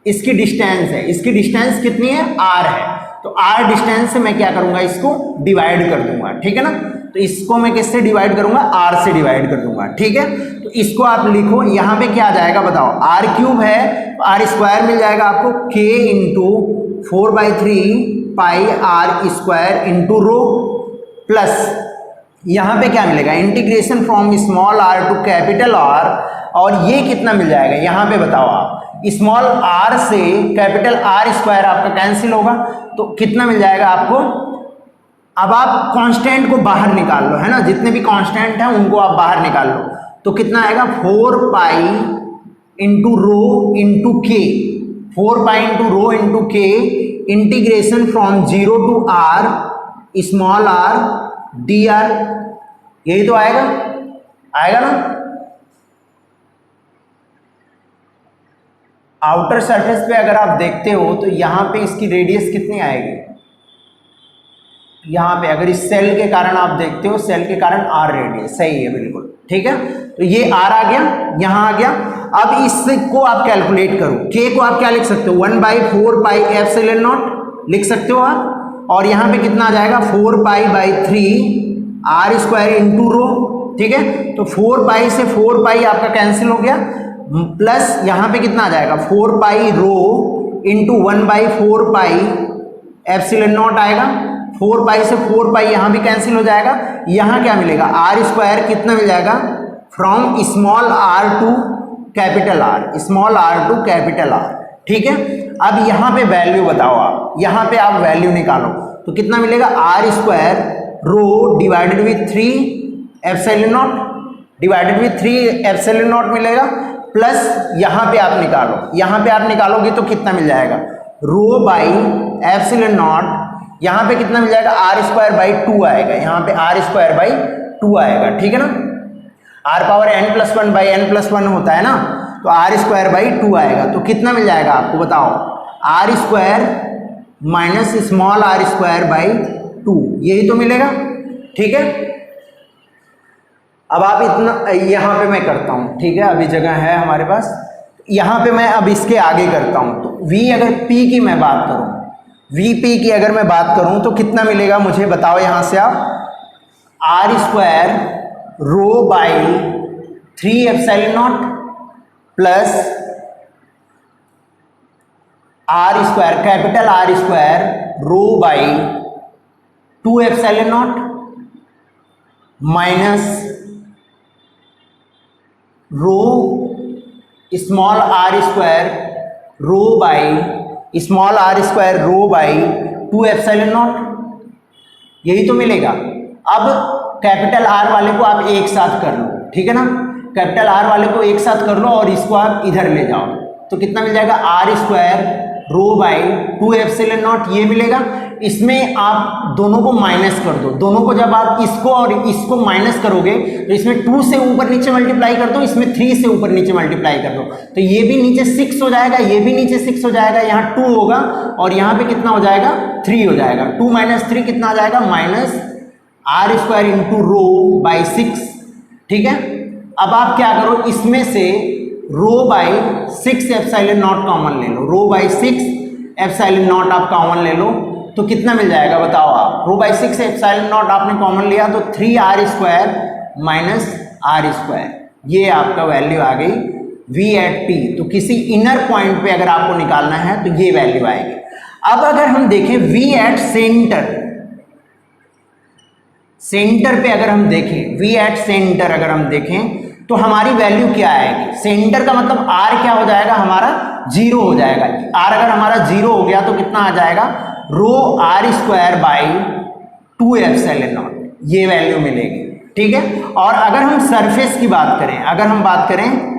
Speaker 1: इसकी डिस्टेंस है, इसकी डिस्टेंस कितनी है, r है, तो r डिस्टेंस से मैं क्या करूंगा, इसको डिवाइड कर दूंगा, ठीक है ना। तो इसको मैं किससे डिवाइड करूंगा, r से डिवाइड कर दूंगा, ठीक है। तो इसको आप लिखो, यहां पे क्या आ जाएगा बताओ, r³ है, r² मिल जाएगा आपको, k into 4/3πr² into rho, plus यहां पे क्या मिलेगा, integration from small r to capital R, और ये कितना मिल जाएगा, यहां पे बताओ आप, स्मॉल r से कैपिटल R² आपका कैंसिल होगा, तो कितना मिल जाएगा आपको। अब आप कांस्टेंट को बाहर निकाल लो, है ना, जितने भी कांस्टेंट हैं उनको आप बाहर निकाल लो, तो कितना आएगा 4π into rho into K, 4π into rho into K, integration from 0 to r small r dr, यही तो आएगा ना। आउटर सरफेस पे अगर आप देखते हो तो यहाँ पे इसकी रेडियस कितनी आएगी, यहाँ पे अगर इस सेल के कारण आप देखते हो, सेल के कारण r रेडियस, सही है बिल्कुल, ठीक है। तो ये r आ गया, यहाँ आ गया। अब इसको आप कैलकुलेट करो, k को आप क्या लिख सकते हो, 1/4πε0 लिख सकते हो आप, और यहाँ पे कितना आ जाएगा 4π/3r² इंटू रो, ठीक है। तो 4π से 4π आपका कैंसिल हो गया, प्लस यहाँ पे कितना आ जाएगा 4π रो इंटू 1/4πε0 आएगा, 4π से 4π यहाँ भी कैंसिल हो जाएगा, यहाँ क्या मिलेगा r² कितना मिल जाएगा, from small r to capital R, small r to capital R, ठीक है। अब यहाँ पे वैल्यू बताओ आप, यहाँ पे आप वैल्यू निकालो, तो कितना मिलेगा r² rho divided with 3ε0 divided with 3ε0 मिलेगा, प्लस यहाँ पे आप निकालो, यहाँ पे आप निकालोगे तो कितना मिल जाएगा, रो बाई ε0, यहाँ पे कितना मिल जाएगा r²/2 आएगा, यहाँ पे r²/2 आएगा, ठीक है ना। r⁻n+1/n+1 होता है ना, तो r²/2 आएगा, तो कितना मिल जाएगा आपको बताओ, r² माइनस स्मॉल r²/2, यही तो मिलेगा, ठीक है। अब आप इतना, यहाँ पे मैं करता हूँ, ठीक है, अभी जगह है हमारे पास, यहाँ पे मैं अब इसके आगे करता हूँ। तो v अगर p की मैं बात करूँ, vp की अगर मैं बात करूँ तो कितना मिलेगा मुझे बताओ, यहाँ से आप r² rho by 3ε0 plus r² capital R² rho by 2ε0 minus rho small r² rho by small r² rho by 2ε0, यही तो मिलेगा। अब कैपिटल R वाले को आप एक साथ कर लो, ठीक है ना, कैपिटल R वाले को एक साथ कर लो और इसको आप इधर ले जाओ, तो कितना मिल जाएगा r² रो बाई 2ε0, ये मिलेगा। इसमें आप दोनों को माइनस कर दो, दोनों को जब आप इसको और इसको माइनस करोगे तो इसमें 2 से ऊपर नीचे मल्टीप्लाई कर दो, इसमें 3 से ऊपर नीचे मल्टीप्लाई कर दो, तो ये भी नीचे 6 हो जाएगा, ये भी नीचे 6 हो जाएगा, यहाँ 2 होगा और यहाँ पे कितना हो जाएगा 3 हो जाएगा, 2 - 3 कितना आ जाएगा -r² इंटू रो बाई 6, ठीक है। अब आप क्या करो, इसमें से रो बाई 6ε0 कॉमन ले लो, रो बाई 6ε0 आप कॉमन ले लो, तो कितना मिल जाएगा बताओ आप, रो बाई 6ε0 आपने कॉमन लिया तो 3r² माइनस r², ये आपका वैल्यू आ गई v एट p। तो किसी इनर पॉइंट पे अगर आपको निकालना है तो ये वैल्यू आएगी। अब अगर हम देखें v एट सेंटर पे अगर हम देखें, v एट सेंटर अगर हम देखें तो हमारी वैल्यू क्या आएगी, सेंटर का मतलब r क्या हो जाएगा हमारा 0 हो जाएगा, r अगर हमारा 0 हो गया तो कितना आ जाएगा, रो r² बाई 2 एप्सिलॉन नॉट, ये वैल्यू मिलेगी। ठीक है, और अगर हम सरफेस की बात करें, अगर हम बात करें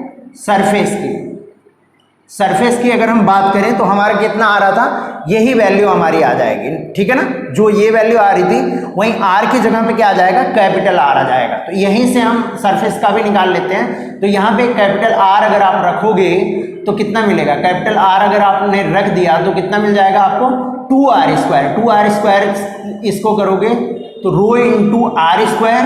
Speaker 1: सरफेस की अगर हम बात करें तो हमारा कितना आ रहा था, यही वैल्यू हमारी आ जाएगी। ठीक है ना, जो ये वैल्यू आ रही थी वहीं आर की जगह पे क्या आ जाएगा, कैपिटल आर आ जाएगा। तो यहीं से हम सरफेस का भी निकाल लेते हैं। तो यहाँ पे कैपिटल आर अगर आप रखोगे तो कितना मिलेगा, कैपिटल आर अगर आपने रख दिया तो कितना मिल जाएगा आपको, 2r²। 2r² इसको करोगे तो rho into R square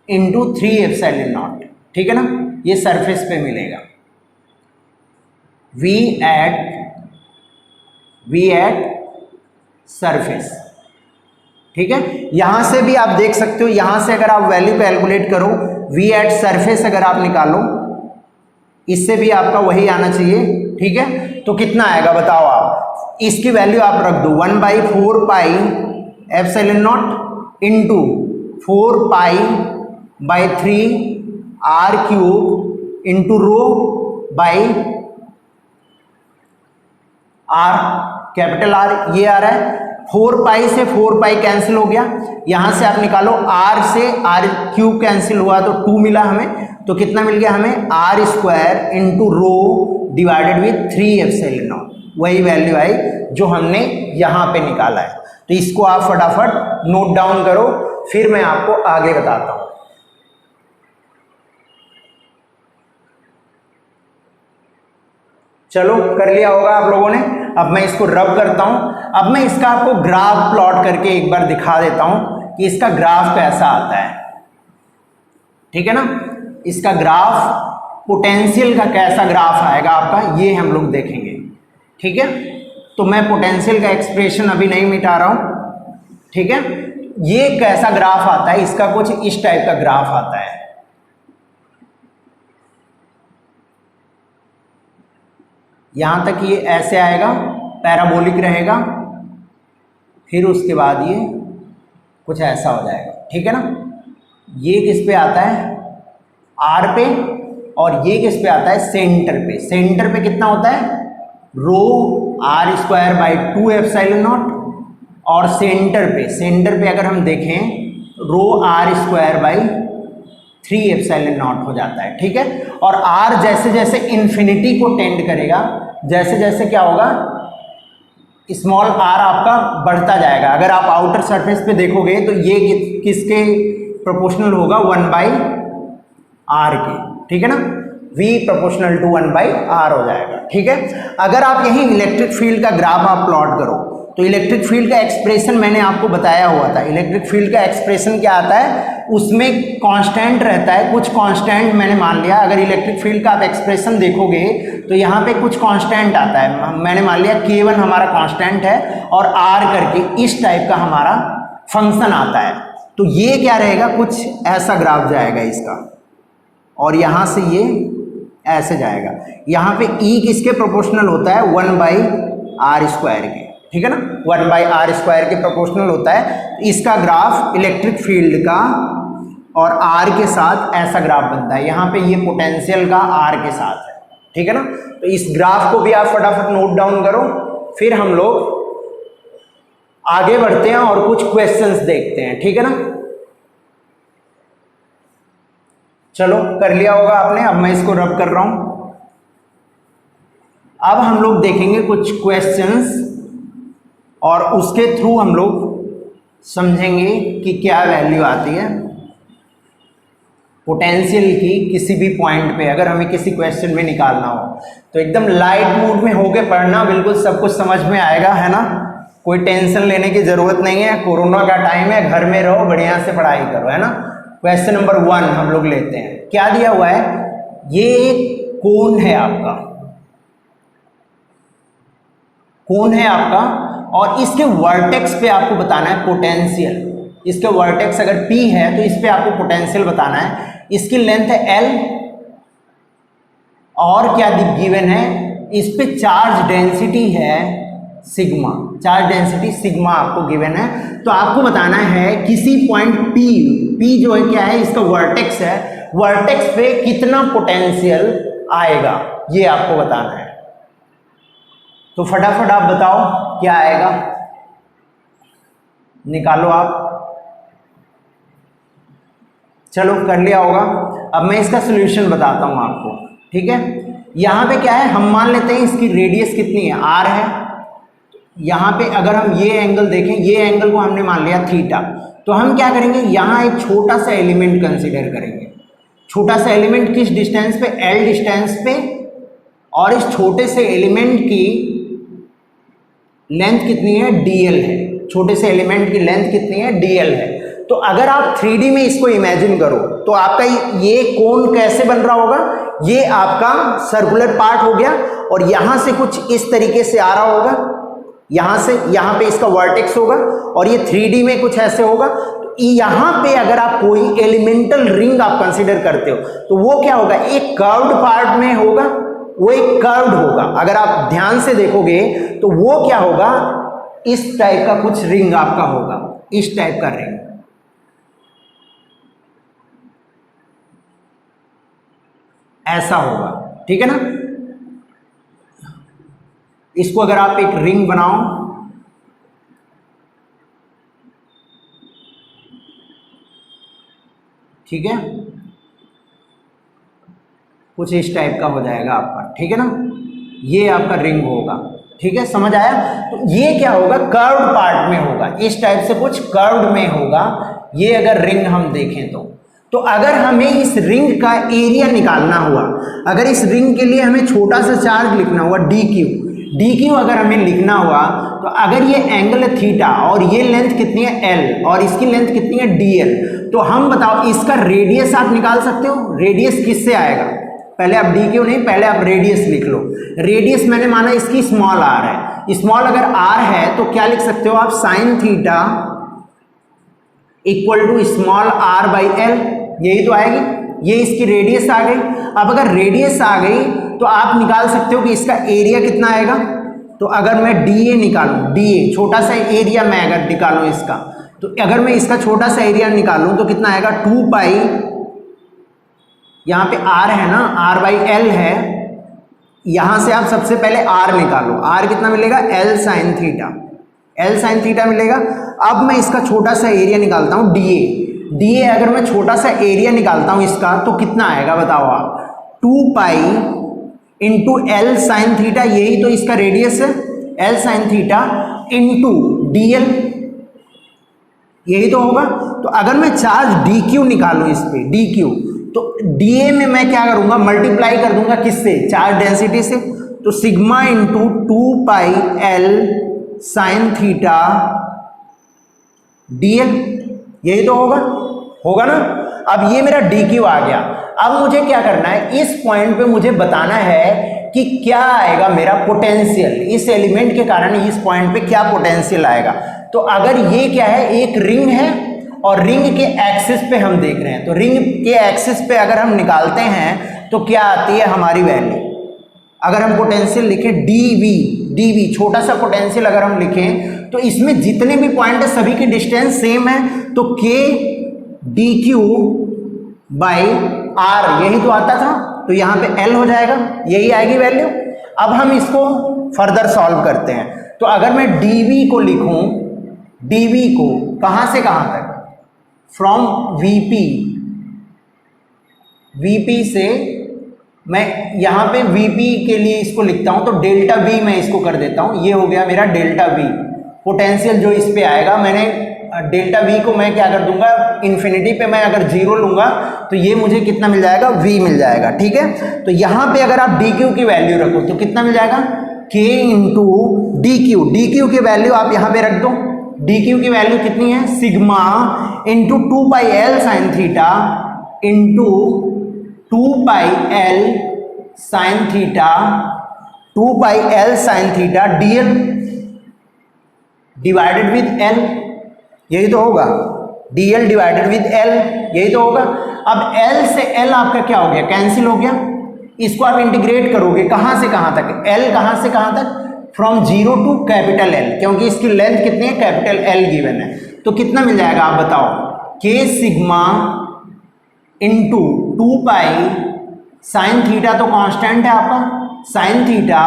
Speaker 1: into 3 epsilon nought. ठीक है ना, ये सरफेस पे मिलेगा। V at surface. ठीक है, यहां से भी आप देख सकते हो, यहां से अगर आप वैल्यू कैलकुलेट करो, वी एट सरफेस अगर आप निकालो, इससे भी आपका वही आना चाहिए। ठीक है, तो कितना आएगा बताओ आप, इसकी वैल्यू आप रख दो 1/4 pi epsilon nought into 4π/3 r³ into rho by R, capital R ये आ रहा है। 4π से 4π कैंसिल हो गया, यहां से आप निकालो, r से r³ कैंसिल हुआ तो 2 मिला हमें, तो कितना मिल गया हमें, r² into rho divided with 3 epsilon not, वही वैल्यू आई जो हमने यहां पे निकाला है। तो इसको आप फटाफट नोट डाउन करो, फिर मैं आपको आगे बताता हूं। चलो कर लिया होगा आप लोगों ने। अब मैं इसको रब करता हूं। अब मैं इसका आपको ग्राफ प्लॉट करके एक बार दिखा देता हूं कि इसका ग्राफ कैसा आता है। ठीक है ना, इसका ग्राफ पोटेंशियल का कैसा ग्राफ आएगा आपका, ये हम लोग देखेंगे। ठीक है, तो मैं पोटेंशियल का एक्सप्रेशन अभी नहीं मिटा रहा हूं। ठीक है, ये कैसा ग्राफ आता है, इसका कुछ इस टाइप का ग्राफ आता है। यहां तक ये ऐसे आएगा, पैराबोलिक रहेगा, फिर उसके बाद ये कुछ ऐसा हो जाएगा। ठीक है ना, ये किस पे आता है, आर पे, और ये किस पे आता है, सेंटर पे। सेंटर पे कितना होता है, रो r²/2 एप्सिलॉन नॉट, और सेंटर पे अगर हम देखें रो r²/3 एप्सिलॉन नॉट हो जाता है। ठीक है, और r जैसे जैसे इन्फिनिटी को टेंड करेगा, जैसे जैसे क्या होगा, स्मॉल r आपका बढ़ता जाएगा। अगर आप आउटर सरफेस पे देखोगे तो ये किसके प्रोपोर्शनल होगा, 1/r के। ठीक है ना, v प्रोपोर्शनल टू 1/r हो जाएगा। ठीक है, अगर आप यही इलेक्ट्रिक फील्ड का ग्राफ आप प्लॉट करो तो इलेक्ट्रिक फील्ड का एक्सप्रेशन मैंने आपको बताया हुआ था। इलेक्ट्रिक फील्ड का एक्सप्रेशन क्या आता है, उसमें कांस्टेंट रहता है, कुछ कांस्टेंट मैंने मान लिया। अगर इलेक्ट्रिक फील्ड का आप एक्सप्रेशन देखोगे तो यहाँ पे कुछ कांस्टेंट आता है, मैंने मान लिया k1 हमारा कांस्टेंट है और r करके इस टाइप का हमारा फंक्शन आता है। तो ये क्या रहेगा, कुछ ऐसा ग्राफ जाएगा इसका, और यहाँ से ये ऐसे जाएगा। यहाँ पे e किसके प्रोपोर्शनल होता है, 1/r² के। ठीक है ना, 1/r² के प्रोपोर्शनल होता है। इसका ग्राफ इलेक्ट्रिक फील्ड का और r के साथ ऐसा ग्राफ बनता है। यहाँ पे ये पोटेंशियल का r के साथ है। ठीक है ना, तो इस ग्राफ को भी आप फटाफट नोट डाउन करो, फिर हम लोग आगे बढ़ते हैं और कुछ क्वेश्चंस देखते हैं। ठीक है ना, चलो कर लिया होगा आपने। अब मैं इसको रब कर रहा हूं। अब हम लोग देखेंगे कुछ क्वेश्चंस और उसके थ्रू हम लोग समझेंगे कि क्या वैल्यू आती है पोटेंशियल की किसी भी पॉइंट पे, अगर हमें किसी क्वेश्चन में निकालना हो। तो एकदम लाइट मूड में होके पढ़ना, बिल्कुल सब कुछ समझ में आएगा, है ना। कोई टेंशन लेने की जरूरत नहीं है, कोरोना का टाइम है, घर में रहो, बढ़िया से पढ़ाई करो, है ना। क्वेश्चन नंबर 1 हम लोग लेते हैं। क्या दिया हुआ है, ये एक कोन है आपका, कोन है आपका, और इसके वर्टेक्स पे आपको बताना है पोटेंशियल। इसके वर्टेक्स अगर P है तो इस पे आपको पोटेंशियल बताना है। इसकी लेंथ है L, और क्या गिवन है, इस पे चार्ज डेंसिटी है सिग्मा, चार्ज डेंसिटी सिग्मा आपको गिवन है। तो आपको बताना है किसी पॉइंट P जो है क्या है, इसका वर्टेक्स है, वर्टेक्स पे कितना पोटेंशियल आएगा, ये आपको बताना है। तो फटाफट आप बताओ क्या आएगा। निकालो आप। चलो कर लिया होगा। अब मैं इसका सोल्यूशन बताता हूं आपको, ठीक है। यहां पे क्या है, हम मान लेते हैं इसकी रेडियस कितनी है, आर है। यहां पे अगर हम ये एंगल देखें, ये एंगल को हमने मान लिया थीटा, तो हम क्या करेंगे, यहां एक छोटा सा एलिमेंट कंसीडर करेंगे। छोटा सा एलिमेंट किस डिस्टेंस पे, एल डिस्टेंस पे, और इस छोटे से एलिमेंट की लेंथ कितनी है, डीएल है। छोटे से एलिमेंट की लेंथ कितनी है, डीएल है। तो अगर आप 3D में इसको इमेजिन करो तो आपका ये कोण कैसे बन रहा होगा, ये आपका सर्कुलर पार्ट हो गया और यहां से कुछ इस तरीके से आ रहा होगा, यहां से यहां पे इसका वर्टेक्स होगा और ये 3D में कुछ ऐसे होगा। तो यहां पे अगर आप कोई एलिमेंटल रिंग आप कंसीडर करते हो तो वो क्या होगा, एक कर्व्ड पार्ट में होगा, वो एक कर्व्ड होगा। अगर आप ध्यान से देखोगे तो वो क्या होगा, इस टाइप का कुछ रिंग आपका होगा, इस टाइप का रिंग, ऐसा होगा, ठीक है ना। इसको अगर आप एक रिंग बनाओ, ठीक है, कुछ इस टाइप का हो जाएगा आपका, ठीक है ना। ये आपका रिंग होगा, ठीक है, समझ आया। तो ये क्या होगा, कर्व्ड पार्ट में होगा, इस टाइप से कुछ कर्व्ड में होगा। ये अगर रिंग हम देखें तो अगर हमें इस रिंग का एरिया निकालना हुआ, अगर इस रिंग के लिए हमें छोटा सा चार्ज लिखना हुआ डी क्यू अगर हमें लिखना हुआ, तो अगर ये एंगल है थीटा और ये लेंथ कितनी है एल और इसकी लेंथ कितनी है डीएल, तो हम बताओ इसका रेडियस आप निकाल सकते हो। रेडियस किससे आएगा, पहले आप डी क्यू नहीं, पहले आप रेडियस लिख लो। रेडियस मैंने माना इसकी स्मॉल आर है, स्मॉल अगर आर है तो क्या लिख सकते हो आप, sine theta equal to small R by L, यही तो आएगी। ये इसकी रेडियस आ गई। अब अगर रेडियस आ गई तो आप निकाल सकते हो कि इसका एरिया कितना आएगा। तो अगर मैं डी ए निकालूं, डी ए छोटा सा एरिया मैं अगर निकालूं इसका, तो अगर मैं इसका छोटा सा एरिया निकालूं तो कितना आएगा, 2 पाई, यहाँ पे आर है ना, आर बाई एल है, यहां से आप सबसे पहले आर निकालो, आर कितना मिलेगा, L sine theta, L sine theta मिलेगा। अब मैं इसका छोटा सा एरिया निकालता हूं डी ए अगर मैं छोटा सा एरिया निकालता हूं इसका तो कितना आएगा बताओ आप, 2 pi into L sine theta, यही तो इसका रेडियस है, L sine theta into D L, यही तो होगा। तो अगर मैं चार्ज डी क्यू निकालूं इस पे, डी क्यू, तो डी ए में मैं क्या करूंगा, मल्टीप्लाई कर दूंगा किससे, चार्ज डेंसिटी से। तो sigma into 2 pi L sine theta D L, यही तो होगा ना। अब ये मेरा डी क्यू आ गया। अब मुझे क्या करना है, इस पॉइंट पे मुझे बताना है कि क्या आएगा मेरा पोटेंशियल, इस एलिमेंट के कारण इस पॉइंट पे क्या पोटेंशियल आएगा। तो अगर ये क्या है, एक रिंग है और रिंग के एक्सिस पे हम देख रहे हैं, तो रिंग के एक्सिस पे अगर हम निकालते हैं तो क्या आती है हमारी वैल्यू। अगर हम पोटेंशियल लिखें डी छोटा सा पोटेंशियल अगर हम लिखें तो इसमें जितने भी पॉइंट है सभी की डिस्टेंस सेम है, तो के डी क्यू बाई आर, यही तो आता था, तो यहाँ पे एल हो जाएगा, यही आएगी वैल्यू। अब हम इसको फर्दर सॉल्व करते हैं। तो अगर मैं डीवी को लिखूं, डीवी को कहां से कहां तक, फ्रॉम वीपी से मैं यहाँ पे वीपी के लिए इसको लिखता हूँ, तो डेल्टा वी मैं इसको कर देता हूँ, ये हो गया मेरा डेल्टा वी पोटेंशियल जो इस पे आएगा। मैंने डेल्टा वी को मैं क्या कर दूंगा, इन्फिनिटी पे मैं अगर 0 लूंगा तो ये मुझे कितना मिल जाएगा, v मिल जाएगा, ठीक है। तो यहाँ पे अगर आप डी क्यू की वैल्यू रखो तो कितना मिल जाएगा, k इंटू डी क्यू की वैल्यू आप यहाँ पे रख दो। डी क्यू की वैल्यू कितनी है, sigma into 2 pi L sine theta into 2 pi L sine theta 2 pi L sine theta dl divided with l, यही तो होगा, dl डिवाइडेड विद l, यही तो होगा। अब l से l आपका क्या हो गया, कैंसिल हो गया। इसको आप इंटीग्रेट करोगे कहां से कहां तक, l कहां से कहां तक, फ्रॉम 0 टू कैपिटल L, क्योंकि इसकी लेंथ कितनी है, कैपिटल L गिवन है। तो कितना मिल जाएगा आप बताओ, k sigma into 2 pi sine theta तो कांस्टेंट है आपका, साइन थीटा,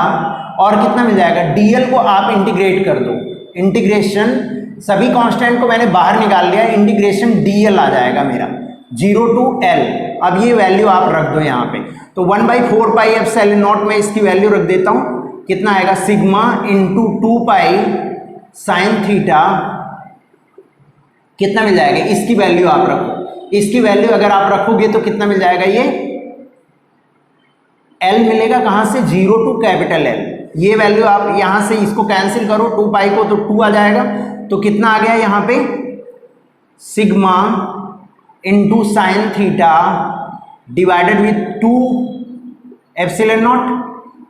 Speaker 1: और कितना मिल जाएगा, dl को आप इंटीग्रेट कर दो, इंटीग्रेशन सभी कांस्टेंट को मैंने बाहर निकाल लिया, इंटीग्रेशन dl आ जाएगा मेरा 0 to l। अब ये वैल्यू आप रख दो यहाँ पे, तो 1/4 पाई एप्सिलॉन नॉट में इसकी वैल्यू रख देता हूँ, कितना आएगा sigma into 2 pi sine theta, कितना मिल जाएगा, इसकी वैल्यू आप रखो, इसकी वैल्यू अगर आप रखोगे तो कितना मिल जाएगा, ये l मिलेगा कहाँ से, 0 टू कैपिटल L। ये वैल्यू आप यहाँ से इसको कैंसिल करो 2 पाई को, तो 2 आ जाएगा, तो कितना आ गया यहाँ पे sigma into sine theta divided with 2 epsilon naught,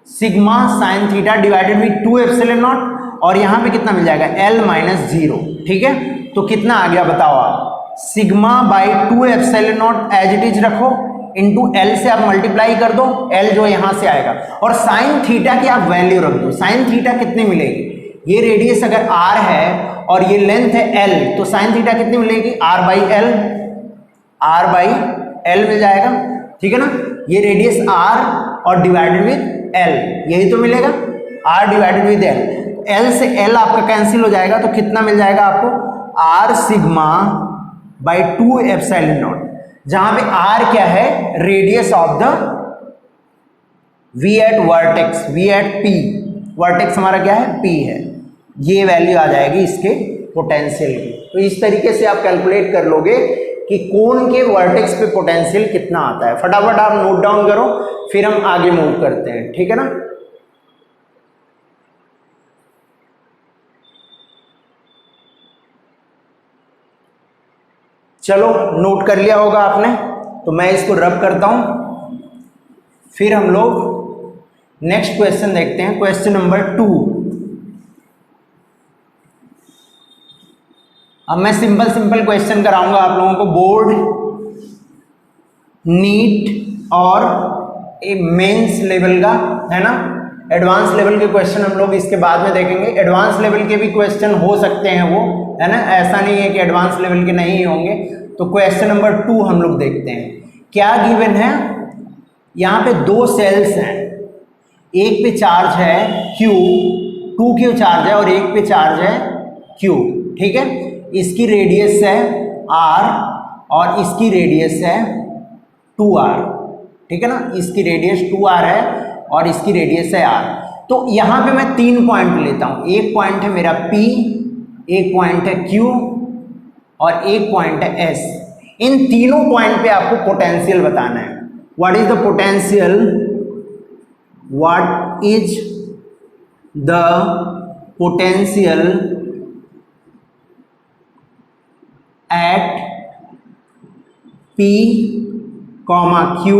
Speaker 1: sigma sine theta divided with 2 epsilon not, और यहाँ पे कितना मिल जाएगा L माइनस 0। ठीक है, तो कितना आ गया बताओ आप, sigma by 2 epsilon naught as it is रखो, इंटू L से आप मल्टीप्लाई कर दो, L जो यहाँ से आएगा, और साइन थीटा की आप वैल्यू रख दो। साइन थीटा कितनी मिलेगी, ये रेडियस अगर r है और ये लेंथ है L, तो साइन थीटा कितनी मिलेगी, r बाई L मिल जाएगा। ठीक है ना, ये रेडियस r और डिवाइडेड विथ L, यही तो मिलेगा, r divided with L, L से L आपका कैंसिल हो जाएगा, तो कितना मिल जाएगा आपको, r sigma by 2 epsilon naught, जहां पे r क्या है, radius of the v at vertex, v at p, vertex हमारा क्या है, p है, ये वैल्यू आ जाएगी इसके पोटेंशियल की। तो इस तरीके से आप कैलकुलेट कर लोगे कि कोन के वर्टेक्स पे पोटेंशियल कितना आता है। फटाफट आप नोट डाउन करो, फिर हम आगे मूव करते हैं। ठीक है ना, चलो नोट कर लिया होगा आपने, तो मैं इसको रब करता हूं, फिर हम लोग नेक्स्ट क्वेश्चन देखते हैं, क्वेश्चन नंबर 2। अब मैं सिंपल क्वेश्चन कराऊंगा आप लोगों को, बोर्ड नीट और मेंस लेवल का, है ना। एडवांस लेवल के क्वेश्चन हम लोग इसके बाद में देखेंगे, एडवांस लेवल के भी क्वेश्चन हो सकते हैं वो, है ना, ऐसा नहीं है कि एडवांस लेवल के नहीं होंगे। तो क्वेश्चन नंबर 2 हम लोग देखते हैं, क्या गिवन है, यहाँ पे 2 सेल्स हैं, एक पे चार्ज है Q, 2Q चार्ज है, और एक पे चार्ज है Q। ठीक है, इसकी रेडियस है R और इसकी रेडियस है 2R। ठीक है ना, इसकी रेडियस 2R है और इसकी रेडियस है R। तो यहाँ पे मैं 3 पॉइंट लेता हूँ, एक पॉइंट है मेरा P, एक पॉइंट है Q और एक पॉइंट है S। इन तीनों पॉइंट पे आपको पोटेंशियल बताना है। What is the potential, what is the potential at P, Q,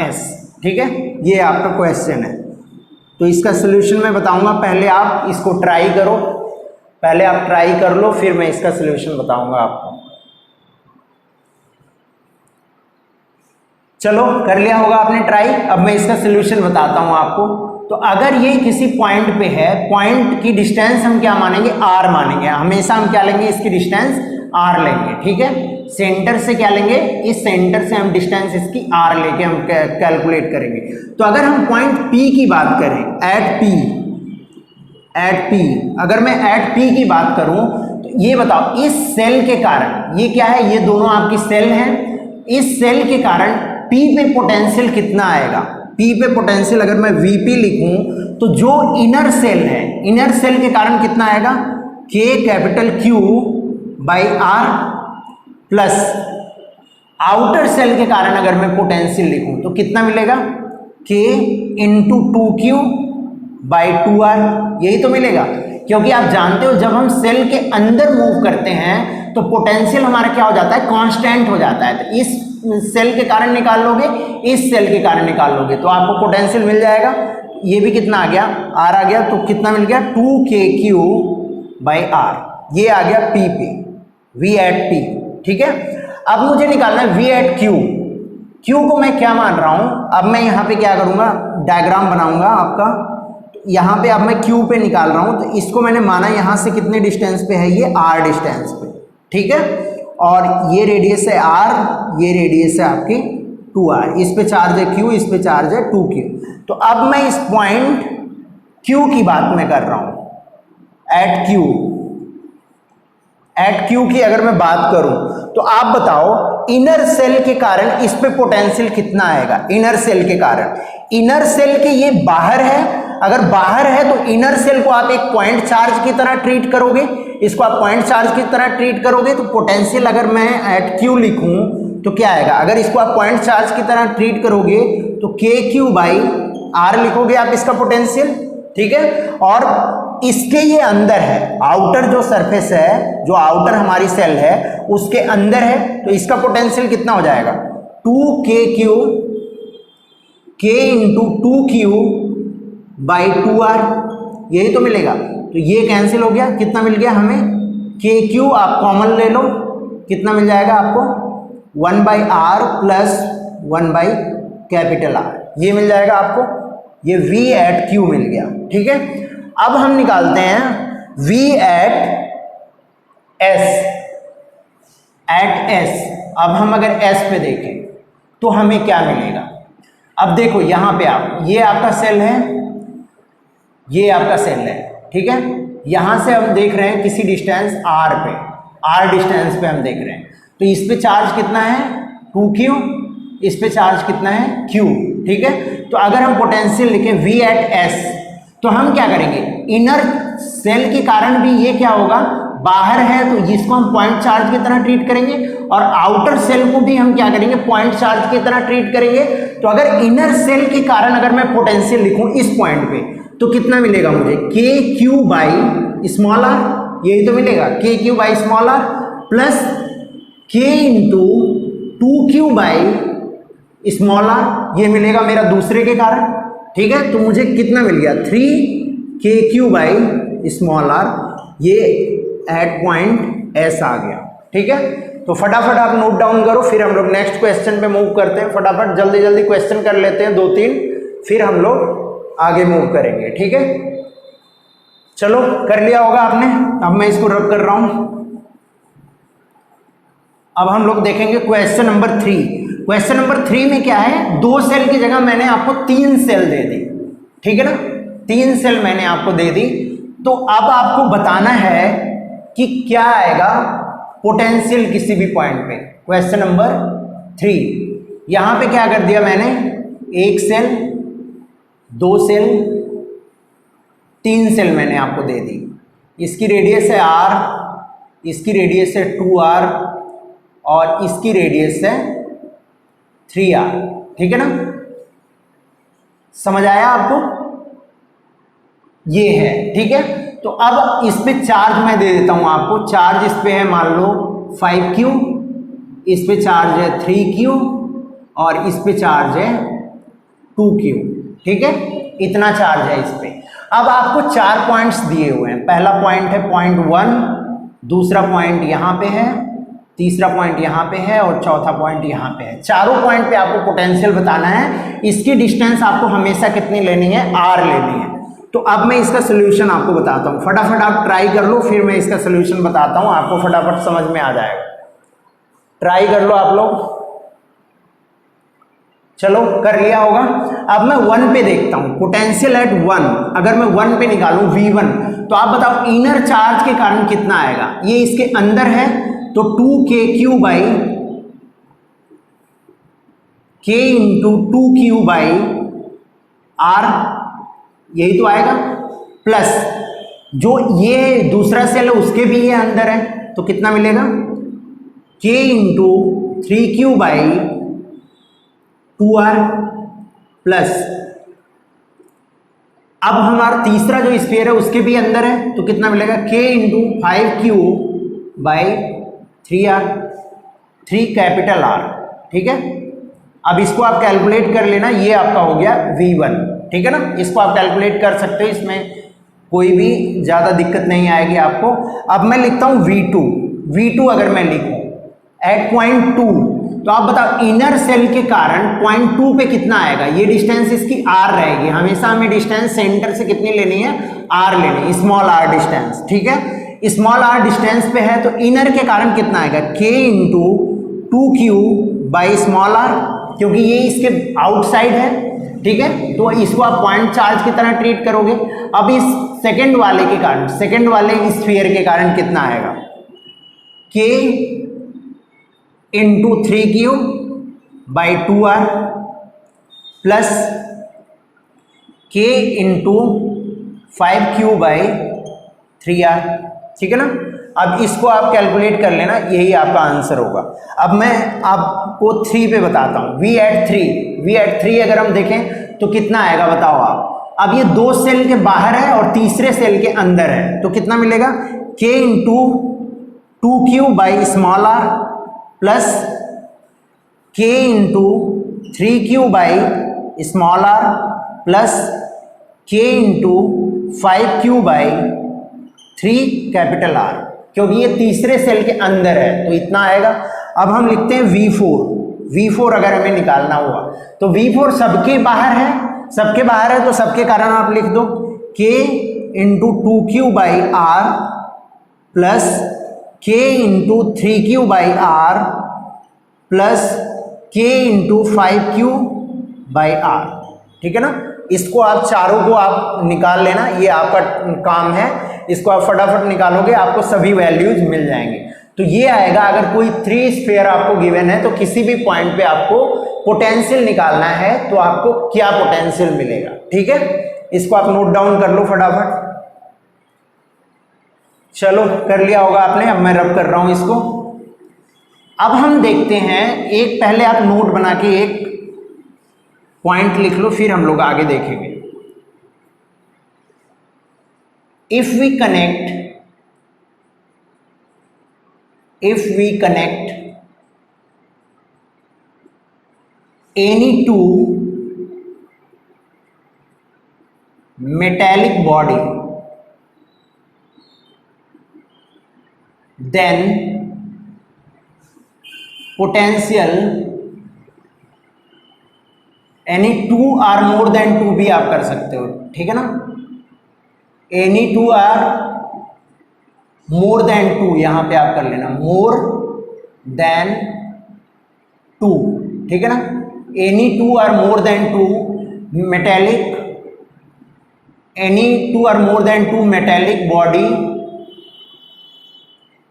Speaker 1: S। ठीक है, ये आपका क्वेश्चन है। तो इसका सोल्यूशन मैं बताऊंगा, पहले आप इसको ट्राई करो, पहले आप ट्राई कर लो, फिर मैं इसका सोल्यूशन बताऊंगा आपको। चलो कर लिया होगा आपने ट्राई, अब मैं इसका सोल्यूशन बताता हूं आपको। तो अगर ये किसी पॉइंट पे है, पॉइंट की डिस्टेंस हम क्या मानेंगे, r मानेंगे, हमेशा हम क्या लेंगे, इसकी डिस्टेंस r लेंगे। ठीक है, सेंटर से क्या लेंगे, इस सेंटर से हम डिस्टेंस इसकी r लेके हम कैलकुलेट करेंगे। तो अगर हम पॉइंट P की बात करें, एट P, अगर मैं एट P की बात करूं, तो ये बताओ इस सेल के कारण, ये क्या है, ये दोनों आपकी सेल हैं, इस सेल के कारण P पे पोटेंशियल कितना आएगा। P पे पोटेंशियल अगर मैं Vp लिखूं, तो जो इनर सेल है, इनर सेल के कारण कितना आएगा, K capital Q by R, plus outer shell के कारण अगर मैं पोटेंशियल लिखूं तो कितना मिलेगा, K into 2Q by 2R। यही तो मिलेगा, क्योंकि आप जानते हो जब हम सेल के अंदर मूव करते हैं तो पोटेंशियल हमारा क्या हो जाता है, कांस्टेंट हो जाता है। तो इस सेल के कारण निकाल लोगे, इस सेल के कारण निकाल लोगे, तो आपको पोटेंशियल मिल जाएगा। ये भी कितना आ गया, R आ गया, तो कितना मिल गया, 2KQ बाई R। ये आ गया P पे, V एट P। ठीक है, अब मुझे निकालना है V एट Q। Q को मैं क्या मान रहा हूं, अब मैं यहाँ पे क्या करूंगा, डायग्राम बनाऊंगा आपका। यहाँ पे अब मैं Q पे निकाल रहा हूं, तो इसको मैंने माना यहाँ से कितने डिस्टेंस पे है, ये R डिस्टेंस पे। ठीक है, और ये रेडियस है R, ये रेडियस है आपकी 2R, इस पे चार्ज है Q, इस पे चार्ज है 2Q। तो अब मैं इस पॉइंट Q की बात में कर रहा हूं, एट Q। एट क्यू की अगर मैं बात करूं तो आप बताओ इनर सेल के कारण इस पे पोटेंशियल कितना आएगा। इनर सेल के कारण, इनर सेल के ये बाहर है, अगर बाहर है तो इनर सेल को आप एक पॉइंट चार्ज की तरह ट्रीट करोगे, इसको आप पॉइंट चार्ज की तरह ट्रीट करोगे तो पोटेंशियल अगर मैं एट क्यू लिखूं तो क्या आएगा। अगर इसको आप पॉइंट चार्ज की तरह ट्रीट करोगे तो के क्यू बाई आर लिखोगे आप इसका पोटेंशियल, ठीक है। और इसके ये अंदर है, आउटर जो सरफेस है, जो आउटर हमारी सेल है उसके अंदर है, तो इसका पोटेंशियल कितना हो जाएगा 2kq k into 2q by 2r, यही तो मिलेगा। तो ये कैंसिल हो गया, कितना मिल गया हमें kq, आप कॉमन ले लो, कितना मिल जाएगा आपको 1/r प्लस 1/R, ये मिल जाएगा आपको, ये v एट q मिल गया, ठीक है। अब हम निकालते हैं v एट s। अब हम अगर s पे देखें तो हमें क्या मिलेगा। अब देखो यहां पे आप, ये आपका सेल है, ये आपका सेल है, ठीक है। यहां से हम देख रहे हैं किसी डिस्टेंस r पे, r डिस्टेंस पे हम देख रहे हैं, तो इस पे चार्ज कितना है 2q, इस पे चार्ज कितना है q, ठीक है। तो अगर हम पोटेंशियल लिखें v एट s तो हम क्या करेंगे, इनर सेल के कारण भी ये क्या होगा, बाहर है तो इसको हम पॉइंट चार्ज की तरह ट्रीट करेंगे, और आउटर सेल को भी हम क्या करेंगे पॉइंट चार्ज की तरह ट्रीट करेंगे। तो अगर इनर सेल के कारण अगर मैं पोटेंशियल लिखूं इस पॉइंट पे तो कितना मिलेगा मुझे के क्यू बाई स्मॉल आर, यही तो मिलेगा k q by small r plus k into 2q by small r, ये मिलेगा मेरा दूसरे के कारण, ठीक है। तो मुझे कितना मिल गया 3kq बाई स्मॉल आर, ये एट पॉइंट एस आ गया, ठीक है। तो फटाफट आप नोट डाउन करो, फिर हम लोग नेक्स्ट क्वेश्चन पे मूव करते हैं। फटाफट जल्दी जल्दी क्वेश्चन कर लेते हैं 2-3, फिर हम लोग आगे मूव करेंगे, ठीक है। चलो कर लिया होगा आपने, अब मैं इसको रब कर रहा हूं। अब हम लोग देखेंगे क्वेश्चन नंबर 3। क्वेश्चन नंबर 3 में क्या है, 2 सेल की जगह मैंने आपको 3 सेल दे दी, ठीक है ना, 3 सेल मैंने आपको दे दी। तो अब आपको बताना है कि क्या आएगा पोटेंशियल किसी भी पॉइंट पे। क्वेश्चन नंबर 3, यहां पे क्या कर दिया मैंने, 1 सेल, 2 सेल, 3 सेल मैंने आपको दे दी। इसकी रेडियस है r, इसकी रेडियस है 2r और इसकी रेडियस है 3r, ठीक है ना, समझ आया आपको, ये है, ठीक है। तो अब इस पे चार्ज मैं दे देता हूं आपको, चार्ज इस पे है मान लो 5q, इस पे चार्ज है 3q और इस पे चार्ज है 2q, ठीक है, इतना चार्ज है इस पे। अब आपको 4 पॉइंट्स दिए हुए हैं, पहला पॉइंट है पॉइंट 1, दूसरा पॉइंट यहाँ पे है, तीसरा पॉइंट यहाँ पे है और चौथा पॉइंट यहाँ पे है। चारों पॉइंट पे आपको पोटेंशियल बताना है। इसकी डिस्टेंस आपको हमेशा कितनी लेनी है, r लेनी है। तो अब मैं इसका सोल्यूशन आपको बताता हूँ, फटाफट आप ट्राई कर लो, फिर मैं इसका सोल्यूशन बताता हूँ, आपको फटाफट समझ में आ जाएगा। ट्राई कर लो आप लोग, चलो कर लिया होगा। अब मैं 1 पे देखता हूँ, पोटेंशियल एट 1, अगर मैं 1 पे निकालूं v1 तो आप बताओ इनर चार्ज के कारण कितना आएगा। ये इसके अंदर है तो 2kq by k into 2q by r, यही तो आएगा, प्लस जो ये दूसरा सेल है उसके भी ये अंदर है तो कितना मिलेगा k into 3q by 2r plus, अब हमारा तीसरा जो स्फीयर है उसके भी अंदर है तो कितना मिलेगा k into 5q by 3r, 3 capital R, ठीक है। अब इसको आप कैलकुलेट कर लेना, ये आपका हो गया v1, ठीक है ना, इसको आप कैलकुलेट कर सकते हो, इसमें कोई भी ज़्यादा दिक्कत नहीं आएगी आपको। अब मैं लिखता हूँ v2 अगर मैं लिखूँ एट पॉइंट 2 तो आप बताओ इनर सेल के कारण पॉइंट 2 पे कितना आएगा। ये डिस्टेंस इसकी r रहेगी, हमेशा हमें डिस्टेंस सेंटर से कितनी लेनी है, r लेनी है, स्मॉल r डिस्टेंस, ठीक है। स्मॉल r डिस्टेंस पे है तो इनर के कारण कितना आएगा k into 2q by small r, क्योंकि ये इसके आउटसाइड है, ठीक है, तो इसको आप पॉइंट चार्ज की तरह ट्रीट करोगे। अब इस सेकंड वाले के कारण, सेकंड वाले स्फीयर के कारण कितना आएगा, k into 3q by 2r plus k into 5q by 3r। ठीक है ना। अब इसको आप कैलकुलेट कर लेना, यही आपका आंसर होगा। अब मैं आपको 3 पे बताता हूँ। v एट 3 अगर हम देखें तो कितना आएगा बताओ आप। अब ये 2 सेल के बाहर है और तीसरे सेल के अंदर है, तो कितना मिलेगा, k into 2q by small r plus k into 3q by small r plus k into 5q by 3 capital R, क्योंकि ये तीसरे सेल के अंदर है तो इतना आएगा। अब हम लिखते हैं V4 अगर हमें निकालना हुआ तो V4 सबके बाहर है, तो सबके कारण आप लिख दो k into 2q by R plus k into 3q by R plus k into 5q by R। ठीक है ना। इसको आप चारों को आप निकाल लेना, ये आपका काम है। इसको आप फटाफट निकालोगे, आपको सभी वैल्यूज मिल जाएंगे। तो ये आएगा, अगर कोई 3 स्फीयर आपको गिवन है तो किसी भी पॉइंट पे आपको पोटेंशियल निकालना है तो आपको क्या पोटेंशियल मिलेगा। ठीक है, इसको आप नोट डाउन कर लो फटाफट। चलो कर लिया होगा आपने, अब मैं रब कर रहा हूं इसको। अब हम देखते हैं, एक पहले आप नोट बना के एक पॉइंट लिख लो, फिर हम लोग आगे देखेंगे। If we connect any two metallic body, then potential any two are more than 2 भी आप कर सकते हो। ठीक है ना। any two are more than 2, यहां पे आप कर लेना more than 2। ठीक है ना। any two are more than 2 metallic, any two are more than 2 metallic body,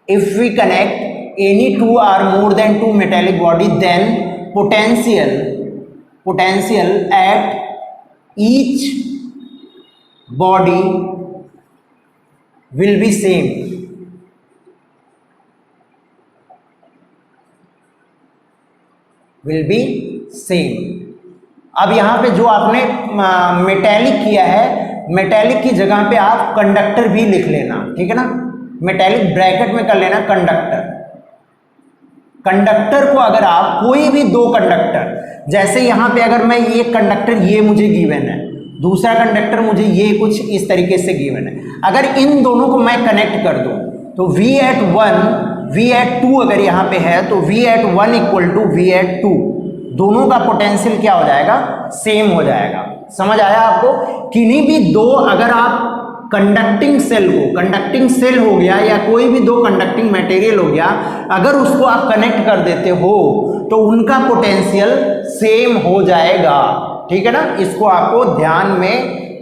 Speaker 1: if we connect any two are more than 2 metallic body, then potential at each body will be same। अब यहां पे जो आपने मेटेलिक किया है, मेटेलिक की जगह पे आप कंडक्टर भी लिख लेना। ठीक है ना। मेटेलिक ब्रैकेट में कर लेना कंडक्टर को अगर आप कोई भी 2 कंडक्टर, जैसे यहां पे अगर मैं ये कंडक्टर, ये मुझे गिवन है, दूसरा कंडक्टर मुझे ये कुछ इस तरीके से गिवन है, अगर इन दोनों को मैं कनेक्ट कर दूं तो V at 2 अगर यहाँ पे है तो V at 1 equal to V at 2, दोनों का पोटेंशियल क्या हो जाएगा, सेम हो जाएगा। समझ आया आपको। किन्हीं भी 2 अगर आप कंडक्टिंग सेल हो गया या कोई भी 2 कंडक्टिंग मटेरियल हो गया, अगर उसको आप कनेक्ट कर देते हो तो उनका पोटेंशियल सेम हो जाएगा। ठीक है ना। इसको आपको ध्यान में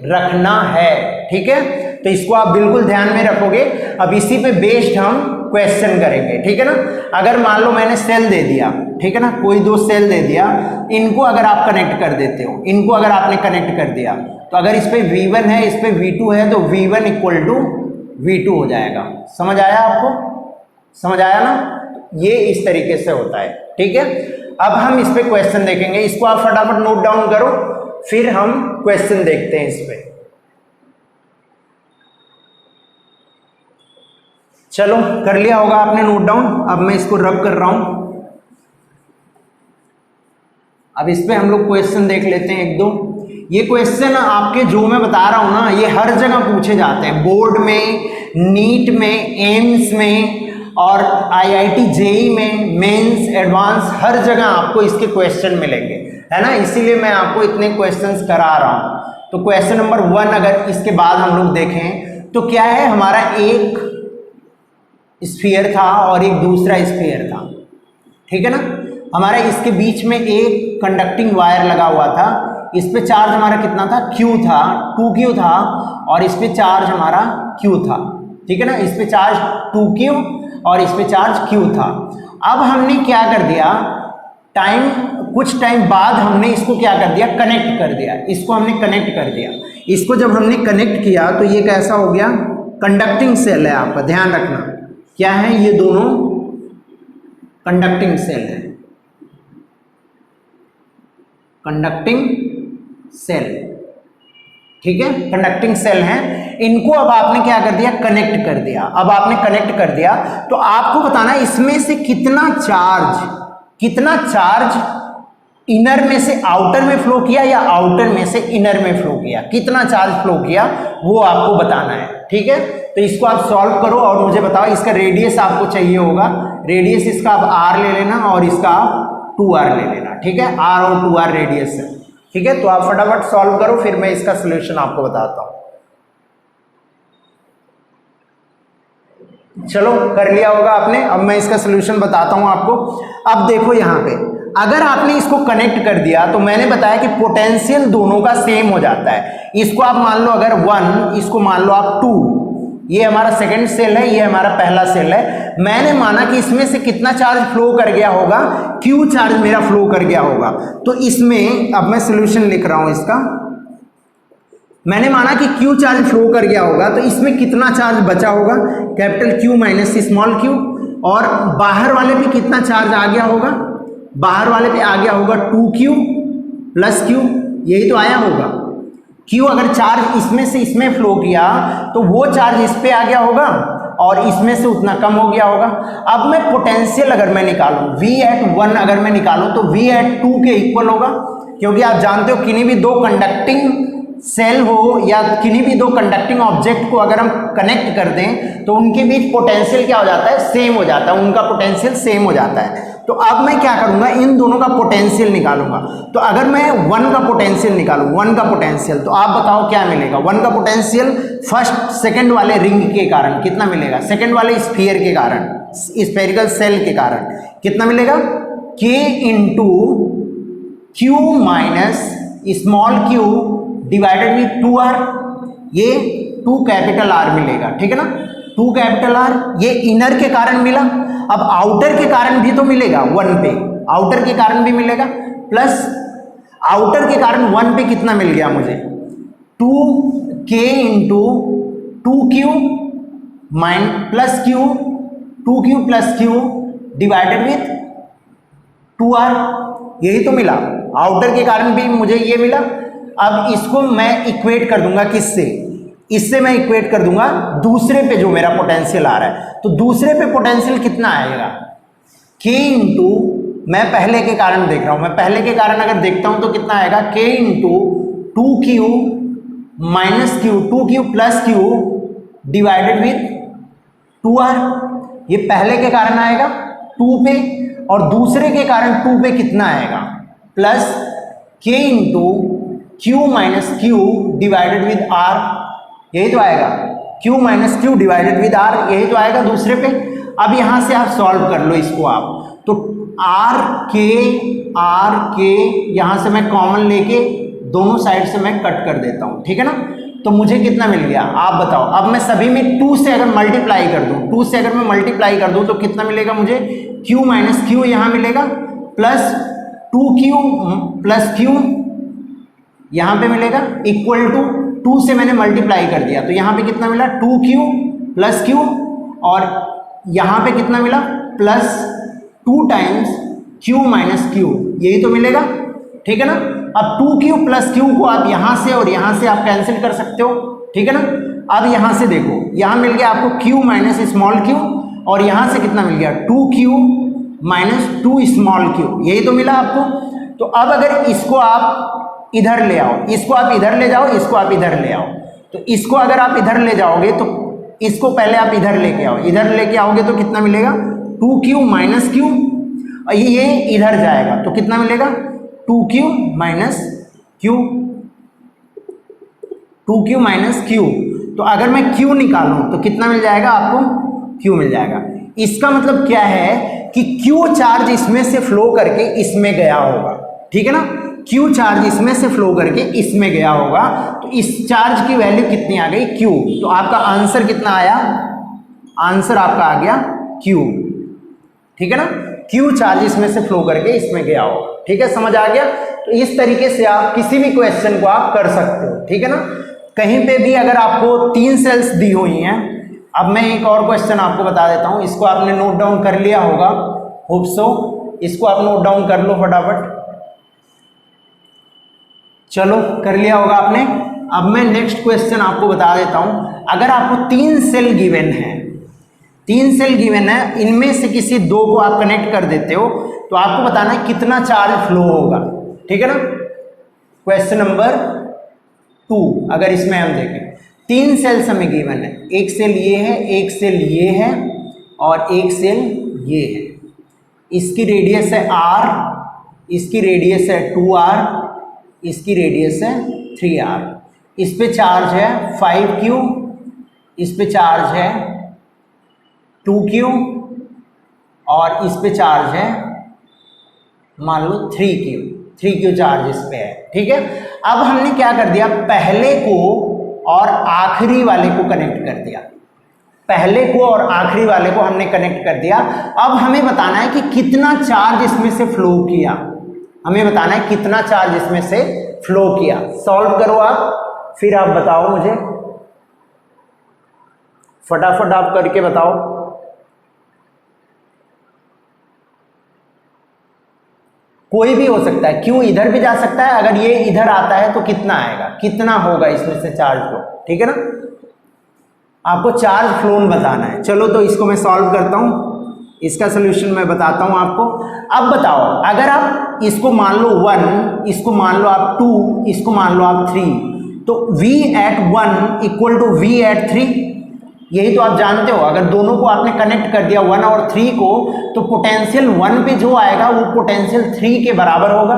Speaker 1: रखना है। ठीक है, तो इसको आप बिल्कुल ध्यान में रखोगे। अब इसी पे बेस्ड हम क्वेश्चन करेंगे। ठीक है ना। अगर मान लो मैंने सेल दे दिया, ठीक है ना, कोई 2 सेल दे दिया, इनको अगर आप कनेक्ट कर देते हो, इनको अगर आपने कनेक्ट कर दिया तो अगर इस पे V1 है, इस पे V2 है, तो V1 इक्वल टू V2 हो जाएगा। समझ आया आपको, समझ आया ना। ये इस तरीके से होता है। ठीक है, अब हम इस पे क्वेश्चन देखेंगे। इसको आप फटाफट नोट डाउन करो, फिर हम क्वेश्चन देखते हैं इस पे। चलो कर लिया होगा आपने नोट डाउन। अब मैं इसको रब कर रहा हूं। अब इस पे हम लोग क्वेश्चन देख लेते हैं 1-2। ये क्वेश्चन आपके जो मैं बता रहा हूं ना, ये हर जगह पूछे जाते हैं, बोर्ड में, नीट में, एम्स में और IIT JEE में, मेंस, एडवांस, हर जगह आपको इसके क्वेश्चन मिलेंगे, है ना। इसीलिए मैं आपको इतने क्वेश्चंस करा रहा हूं। तो क्वेश्चन नंबर 1 अगर इसके बाद हम लोग देखें तो क्या है, हमारा एक स्फीयर था और एक दूसरा स्फीयर था। ठीक है ना। हमारा इसके बीच में एक कंडक्टिंग वायर लगा हुआ था। इस पे चार्ज हमारा कितना था, Q था, 2Q था, और इस पे चार्ज हमारा Q था। ठीक है ना। इस पे चार्ज 2Q और इस पे चार्ज Q था। अब हमने क्या कर दिया, कुछ टाइम बाद हमने इसको क्या कर दिया, कनेक्ट कर दिया। इसको हमने कनेक्ट कर दिया। इसको जब हमने कनेक्ट किया तो ये कैसा हो गया, कंडक्टिंग सेल है। आपका ध्यान रखना क्या है, ये दोनों कंडक्टिंग सेल है, कंडक्टिंग सेल, ठीक है, कंडक्टिंग सेल हैं। इनको अब आपने क्या कर दिया, कनेक्ट कर दिया। अब आपने कनेक्ट कर दिया तो आपको बताना इसमें से कितना चार्ज इनर में से आउटर में फ्लो किया या आउटर में से इनर में फ्लो किया, कितना चार्ज फ्लो किया वो आपको बताना है, ठीक है। तो इसको आप सॉल्व करो और मुझे बताओ। इसका रेडियस आपको चाहिए होगा, रेडियस इसका आप r ले लेना और इसका आप 2r ले लेना, ठीक है। r और 2r रेडियस है, ठीक है। तो आप फटाफट सॉल्व करो, फिर मैं इसका सोल्यूशन आपको बताता हूं। चलो कर लिया होगा आपने, अब मैं इसका सोल्यूशन बताता हूं आपको। अब देखो यहाँ पे अगर आपने इसको कनेक्ट कर दिया तो मैंने बताया कि पोटेंशियल दोनों का सेम हो जाता है। इसको आप मान लो अगर 1, इसको मान लो आप 2, ये हमारा सेकंड सेल है, ये हमारा पहला सेल है। मैंने माना कि इसमें से कितना चार्ज फ्लो कर गया होगा, Q चार्ज मेरा फ्लो कर गया होगा। तो इसमें अब मैं सोल्यूशन लिख रहा हूं इसका। मैंने माना कि Q चार्ज फ्लो कर गया होगा तो इसमें कितना चार्ज बचा होगा, capital Q minus small q, और बाहर वाले पे कितना चार्ज आ गया होगा, बाहर वाले पे आ गया होगा 2Q प्लस Q, यही तो आया होगा। Q अगर चार्ज इसमें से इसमें फ्लो किया तो वो चार्ज इस पे आ गया होगा और इसमें से उतना कम हो गया होगा। अब मैं पोटेंशियल अगर मैं निकालूं, V@1 अगर मैं निकालूं तो V@2 के इक्वल होगा, क्योंकि आप जानते हो किन्हीं भी दो कंडक्टिंग सेल हो या किन्हीं भी दो कंडक्टिंग ऑब्जेक्ट को अगर हम कनेक्ट कर दें तो उनके बीच पोटेंशियल क्या हो जाता है, सेम हो जाता है, उनका पोटेंशियल सेम हो जाता है। तो अब मैं क्या करूंगा, इन दोनों का पोटेंशियल निकालूंगा। तो अगर मैं 1 का पोटेंशियल निकालूं, 1 का पोटेंशियल, तो आप बताओ क्या मिलेगा। 1 का पोटेंशियल फर्स्ट सेकंड वाले रिंग के कारण कितना मिलेगा, सेकंड वाले स्फीयर के कारण, स्फेरिकल सेल के कारण कितना मिलेगा, K into Q minus small q divided with 2r, ये 2 कैपिटल R मिलेगा, ठीक है ना, 2 कैपिटल R। ये इनर के कारण मिला, अब आउटर के कारण भी तो मिलेगा 1 पे, आउटर के कारण भी मिलेगा, प्लस आउटर के कारण 1 पे कितना मिल गया मुझे, 2k into 2q mine plus q, 2q plus q divided with 2r, यही तो मिला। आउटर के कारण भी मुझे ये मिला। अब इसको मैं इक्वेट कर दूंगा किससे, इससे मैं इक्वेट कर दूंगा दूसरे पे जो मेरा पोटेंशियल आ रहा है। तो दूसरे पे पोटेंशियल कितना आएगा, K इंटू, मैं पहले के कारण देख रहा हूं, मैं पहले के कारण अगर देखता हूं तो कितना आएगा, K into 2q minus q, 2q plus q divided with 2r। ये पहले के कारण आएगा 2 पे, और दूसरे के कारण 2 पे कितना आएगा, plus K into q minus q divided with r, यही तो आएगा, q minus q divided with r, यही तो आएगा दूसरे पे। अब यहां से आप सॉल्व कर लो इसको आप, तो r k यहां से मैं कॉमन लेके दोनों साइड से मैं कट कर देता हूं, ठीक है ना। तो मुझे कितना मिल गया आप बताओ। अब मैं सभी में 2 से अगर मल्टीप्लाई कर दूं, 2 से अगर मैं मल्टीप्लाई कर दूं तो कितना मिलेगा मुझे, q माइनस q यहां मिलेगा, प्लस 2q प्लस q यहां पे मिलेगा, इक्वल टू 2 से मैंने मल्टीप्लाई कर दिया तो यहां पे कितना मिला, 2q प्लस q, और यहां पे कितना मिला, plus 2 times q minus q, यही तो मिलेगा, ठीक है ना। अब 2q प्लस q को आप यहां से और यहां से आप कैंसिल कर सकते हो, ठीक है ना। अब यहां से देखो, यहां मिल गया आपको q माइनस स्मॉल q, और यहां से कितना मिल गया, 2q माइनस 2 स्मॉल q, यही तो मिला आपको। तो अब अगर इसको आप इधर ले आओ, इसको आप इधर ले जाओ, इसको आप इधर ले आओ, तो इसको अगर आप इधर ले जाओगे तो इसको पहले आप इधर लेके आओ, इधर लेके आओगे तो कितना मिलेगा, 2q माइनस q, और ये इधर जाएगा तो कितना मिलेगा, 2q minus q, 2q minus q। तो अगर मैं q निकालूं तो कितना मिल जाएगा आपको, q मिल जाएगा। इसका मतलब क्या है कि q चार्ज इसमें से फ्लो करके इसमें गया होगा, ठीक है ना, q चार्ज इसमें से फ्लो करके इसमें गया होगा। तो इस चार्ज की वैल्यू कितनी आ गई, q। तो आपका आंसर कितना आया, आंसर आपका आ गया क्यू, ठीक है ना, क्यू चार्ज इसमें से फ्लो करके इसमें गया होगा। ठीक है, समझ आ गया। तो इस तरीके से आप किसी भी क्वेश्चन को आप कर सकते हो। ठीक है ना, कहीं पे भी अगर आपको 3 सेल्स दी हुई हैं, अब मैं एक और क्वेश्चन आपको बता देता हूं, इसको आपने नोट डाउन कर लिया होगा, होप सो, इसको आप नोट डाउन कर लो फटाफट। चलो कर लिया होगा आपने। अब मैं नेक्स्ट क्वेश्चन आपको बता देता हूं। अगर आपको 3 सेल गिवन है, 3 सेल गिवन है, इनमें से किसी 2 को आप कनेक्ट कर देते हो, तो आपको बताना है कितना चार्ज फ्लो होगा। ठीक है ना, क्वेश्चन नंबर 2, अगर इसमें हम देखें 3 सेल्स हमें गिवन है, एक सेल ये है, एक सेल ये है और एक सेल ये है। इसकी रेडियस है r, इसकी रेडियस है 2r, इसकी रेडियस है 3r। इस पे चार्ज है 5q, इस पे चार्ज है 2q और इस पे चार्ज है मान लो 3q चार्ज इस पे है। ठीक है, अब हमने क्या कर दिया, पहले को और आखिरी वाले को कनेक्ट कर दिया, पहले को और आखिरी वाले को हमने कनेक्ट कर दिया। अब हमें बताना है कि कितना चार्ज इसमें से फ्लो किया, हमें बताना है कितना चार्ज इसमें से फ्लो किया। सॉल्व करो आप, फिर आप बताओ मुझे, फटाफट आप करके बताओ। कोई भी हो सकता है, क्यों इधर भी जा सकता है, अगर ये इधर आता है तो कितना आएगा, कितना होगा इसमें से चार्ज फ्लो। ठीक है ना, आपको चार्ज फ्लो बताना है। चलो तो इसको मैं सॉल्व करता हूं, इसका सोल्यूशन मैं बताता हूं आपको। अब बताओ, अगर आप इसको मान लो 1, इसको मान लो आप 2, इसको मान लो आप 3, तो V at 1 equal to V at 3, यही तो आप जानते हो। अगर दोनों को आपने कनेक्ट कर दिया 1 और 3 को, तो पोटेंशियल 1 पे जो आएगा वो पोटेंशियल 3 के बराबर होगा,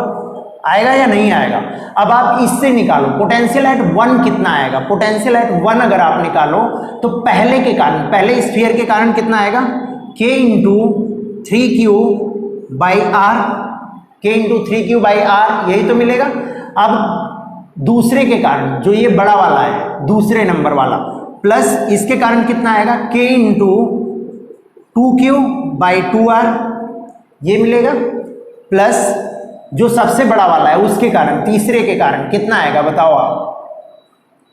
Speaker 1: आएगा या नहीं आएगा। अब आप इससे निकालो पोटेंशियल एट 1 कितना आएगा। पोटेंशियल एट 1 अगर आप निकालो तो पहले के कारण, पहले स्फीयर के कारण कितना आएगा, k into 3q by R, k into 3q by R, यही तो मिलेगा। अब दूसरे के कारण, जो ये बड़ा वाला है, दूसरे नंबर वाला, प्लस इसके कारण कितना आएगा, k into 2q by 2r, ये मिलेगा, प्लस जो सबसे बड़ा वाला है उसके कारण, तीसरे के कारण कितना आएगा बताओ आप।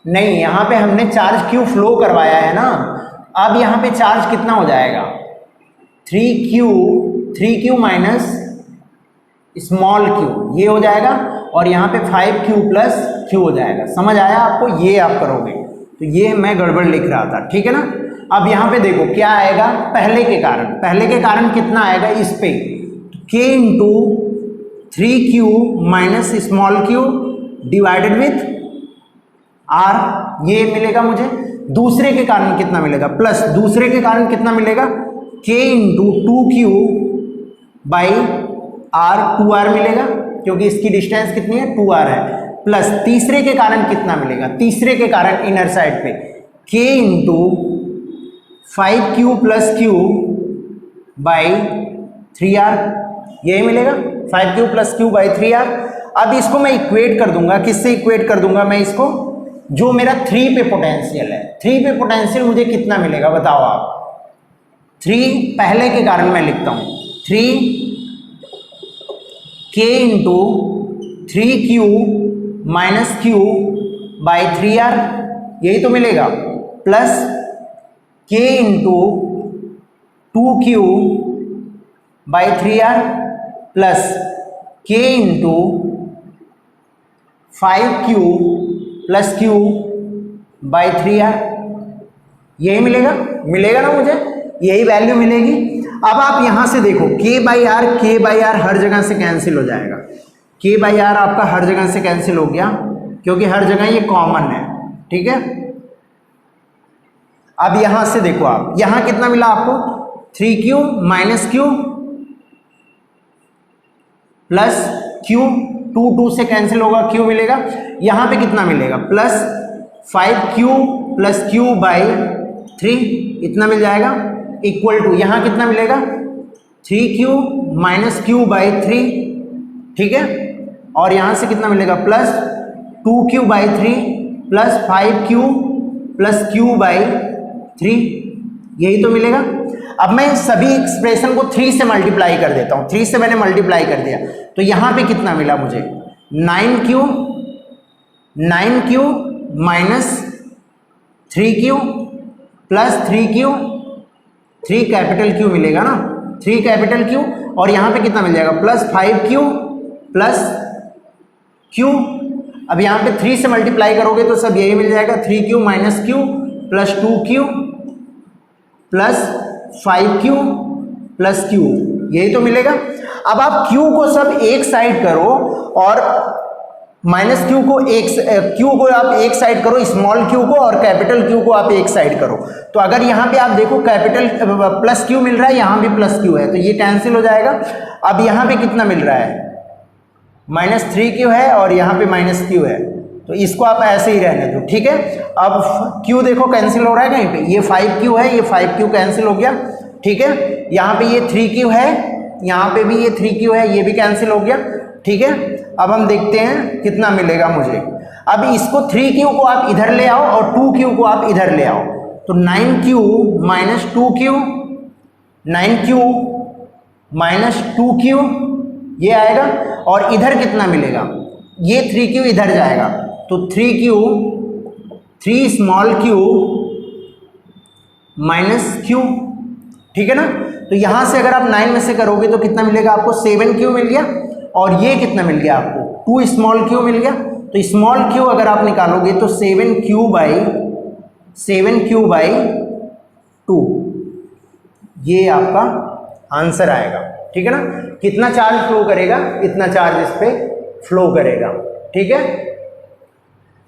Speaker 1: नहीं, यहां पे हमने चार्ज क्यू फ्लो करवाया है ना, अब यहां पे चार्ज कितना हो जाएगा, 3q माइनस स्मॉल q, ये हो जाएगा, और यहाँ पे 5q प्लस q हो जाएगा। समझ आया आपको, ये आप करोगे तो ये मैं गड़बड़ लिख रहा था। ठीक है ना, अब यहाँ पे देखो क्या आएगा, पहले के कारण, पहले के कारण कितना आएगा इस पे, k into 3q minus small q divided with r, ये मिलेगा मुझे। दूसरे के कारण कितना मिलेगा, प्लस दूसरे के कारण कितना मिलेगा, k into 2q by r, 2r मिलेगा, क्योंकि इसकी डिस्टेंस कितनी है, 2r है, प्लस तीसरे के कारण कितना मिलेगा, तीसरे के कारण इनर साइड पे k into 5q plus q by 3r, यही मिलेगा, 5q plus q by 3r। अब इसको मैं इक्वेट कर दूंगा, किससे इक्वेट कर दूंगा मैं इसको, जो मेरा 3 पे पोटेंशियल है, 3 पे पोटेंशियल मुझे कितना मिलेगा बताओ आप। 3 पहले के कारण मैं लिखता हूं, 3k into 3q minus q by 3r, यही तो मिलेगा, plus k into 2q by 3r plus k into 5q plus q by 3r, यही मिलेगा, मिलेगा ना मुझे, यही वैल्यू मिलेगी। अब आप यहां से देखो k बाई आर हर जगह से कैंसिल हो जाएगा, k बाई आर आपका हर जगह से कैंसिल हो गया, क्योंकि हर जगह ये कॉमन है। ठीक है, अब यहां से देखो आप, यहां कितना मिला आपको, 3q minus q plus q, 2 से कैंसिल होगा, q मिलेगा, यहां पे कितना मिलेगा, plus 5q plus q by 3, इतना मिल जाएगा, इक्वल टू यहां कितना मिलेगा, 3q माइनस q बाई 3। ठीक है, और यहां से कितना मिलेगा, plus 2q by 3 plus 5q plus q by 3, यही तो मिलेगा। अब मैं सभी एक्सप्रेशन को 3 से मल्टीप्लाई कर देता हूँ। 3 से मैंने मल्टीप्लाई कर दिया तो यहाँ पे कितना मिला मुझे 9q minus 3q plus 3q 3 capital Q मिलेगा ना, 3 कैपिटल Q और यहाँ पे कितना मिल जाएगा प्लस 5q प्लस q। अब यहाँ पे 3 से मल्टीप्लाई करोगे तो सब यही मिल जाएगा 3q minus q plus 2q plus 5q plus q, यही तो मिलेगा। अब आप q को सब एक साइड करो और माइनस q को आप एक साइड करो, स्मॉल q को, और कैपिटल Q को आप एक साइड करो। तो अगर यहाँ पे आप देखो कैपिटल प्लस q मिल रहा है, यहाँ भी प्लस q है तो ये कैंसिल हो जाएगा। अब यहाँ पे कितना मिल रहा है माइनस 3q है और यहाँ पे माइनस q है तो इसको आप ऐसे ही रहने दो, ठीक है। अब q देखो कैंसिल हो रहा है कहीं पे, ये 5q है, ये 5q कैंसिल हो गया, ठीक है। यहाँ पे ये 3q है, यहाँ पे भी ये 3q है, ये भी कैंसिल हो गया, ठीक है। अब हम देखते हैं कितना मिलेगा मुझे। अब इसको 3q को आप इधर ले आओ और 2q को आप इधर ले आओ तो 9q minus 2q, 9q minus 2q ये आएगा और इधर कितना मिलेगा, ये 3q इधर जाएगा तो 3q 3 small q minus q, ठीक है ना। तो यहां से अगर आप 9 में से करोगे तो कितना मिलेगा आपको 7q मिल गया और ये कितना मिल गया आपको 2 स्मॉल q मिल गया। तो स्मॉल q अगर आप निकालोगे तो 7q बाई 2 ये आपका आंसर आएगा, ठीक है ना। कितना चार्ज फ्लो करेगा, इतना चार्ज इस पे फ्लो करेगा, ठीक है।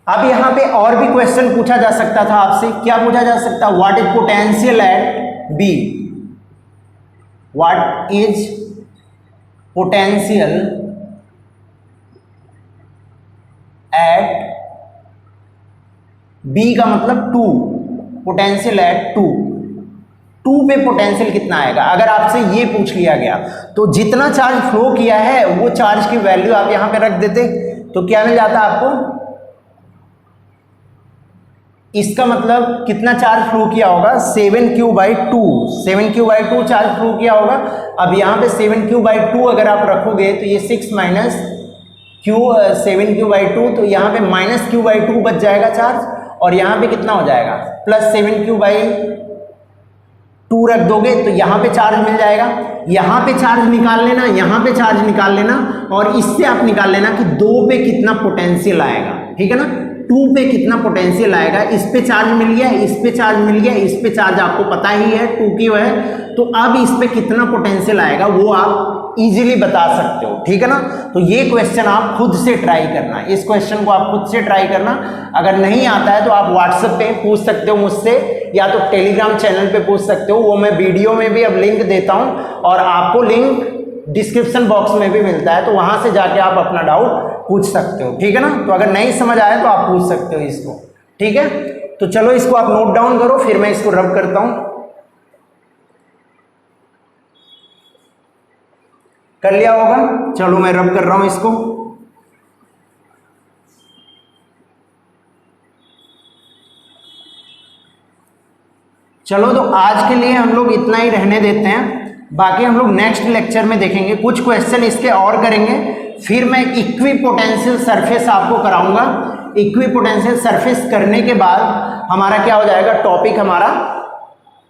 Speaker 1: अब यहां पे और भी क्वेश्चन पूछा जा सकता था आपसे, क्या पूछा जा सकता, what is potential at B, what is potential at B का मतलब 2, पोटेंशियल एट 2 पे पोटेंशियल कितना आएगा। अगर आपसे ये पूछ लिया गया तो जितना चार्ज फ्लो किया है वो चार्ज की वैल्यू आप यहां पे रख देते तो क्या मिल जाता आपको, इसका मतलब कितना चार्ज फ्लो किया होगा 7q by 2, 7q by 2 charge flow किया होगा। अब यहाँ पे 7q बाई 2 अगर आप रखोगे तो ये 6 माइनस q 7q बाई 2 तो यहाँ पे माइनस q बाई 2 बच जाएगा चार्ज और यहाँ पे कितना हो जाएगा प्लस 7q बाई 2 रख दोगे तो यहाँ पे चार्ज मिल जाएगा। यहाँ पे चार्ज निकाल लेना, यहाँ पे चार्ज निकाल लेना और इससे आप निकाल लेना कि 2 पे कितना पोटेंशियल आएगा, ठीक है ना। 2 पे कितना पोटेंशियल आएगा, इस पे चार्ज मिल गया, इस पे चार्ज मिल गया, इस पे चार्ज आपको पता ही है 2q है तो अब इस पे कितना पोटेंशियल आएगा वो आप इजीली बता सकते हो, ठीक है ना। तो ये क्वेश्चन आप खुद से ट्राई करना, इस क्वेश्चन को आप खुद से ट्राई करना। अगर नहीं आता है तो आप व्हाट्सएप पे पूछ सकते हो मुझसे या तो टेलीग्राम चैनल पे पूछ सकते हो, वो मैं वीडियो में भी अब लिंक देता हूँ और आपको लिंक डिस्क्रिप्शन बॉक्स में भी मिलता है तो वहां से जाके आप अपना डाउट पूछ सकते हो, ठीक है ना। तो अगर नहीं समझ आया तो आप पूछ सकते हो इसको, ठीक है। तो चलो इसको आप नोट डाउन करो फिर मैं इसको रब करता हूं। कर लिया होगा, चलो मैं रब कर रहा हूं इसको। चलो तो आज के लिए हम लोग इतना ही रहने देते हैं, बाकी हम लोग नेक्स्ट लेक्चर में देखेंगे, कुछ क्वेश्चन इसके और करेंगे, फिर मैं इक्विपोटेंशियल सरफेस आपको कराऊंगा। इक्विपोटेंशियल सरफेस करने के बाद हमारा क्या हो जाएगा, टॉपिक हमारा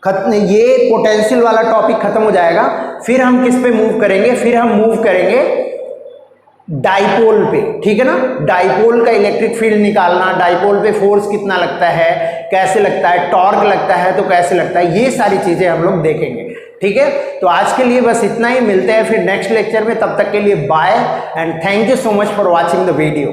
Speaker 1: खत्म, ये पोटेंशियल वाला टॉपिक खत्म हो जाएगा। फिर हम किस पे मूव करेंगे, फिर हम मूव करेंगे डाइपोल पे, ठीक है ना। डाइपोल का इलेक्ट्रिक फील्ड निकालना, डाइपोल पे फोर्स कितना लगता है, कैसे लगता है, टॉर्क लगता है तो कैसे लगता है, ये सारी चीजें हम लोग देखेंगे, ठीक है। तो आज के लिए बस इतना ही, मिलते हैं फिर नेक्स्ट लेक्चर में, तब तक के लिए bye and thank you so much for watching the video.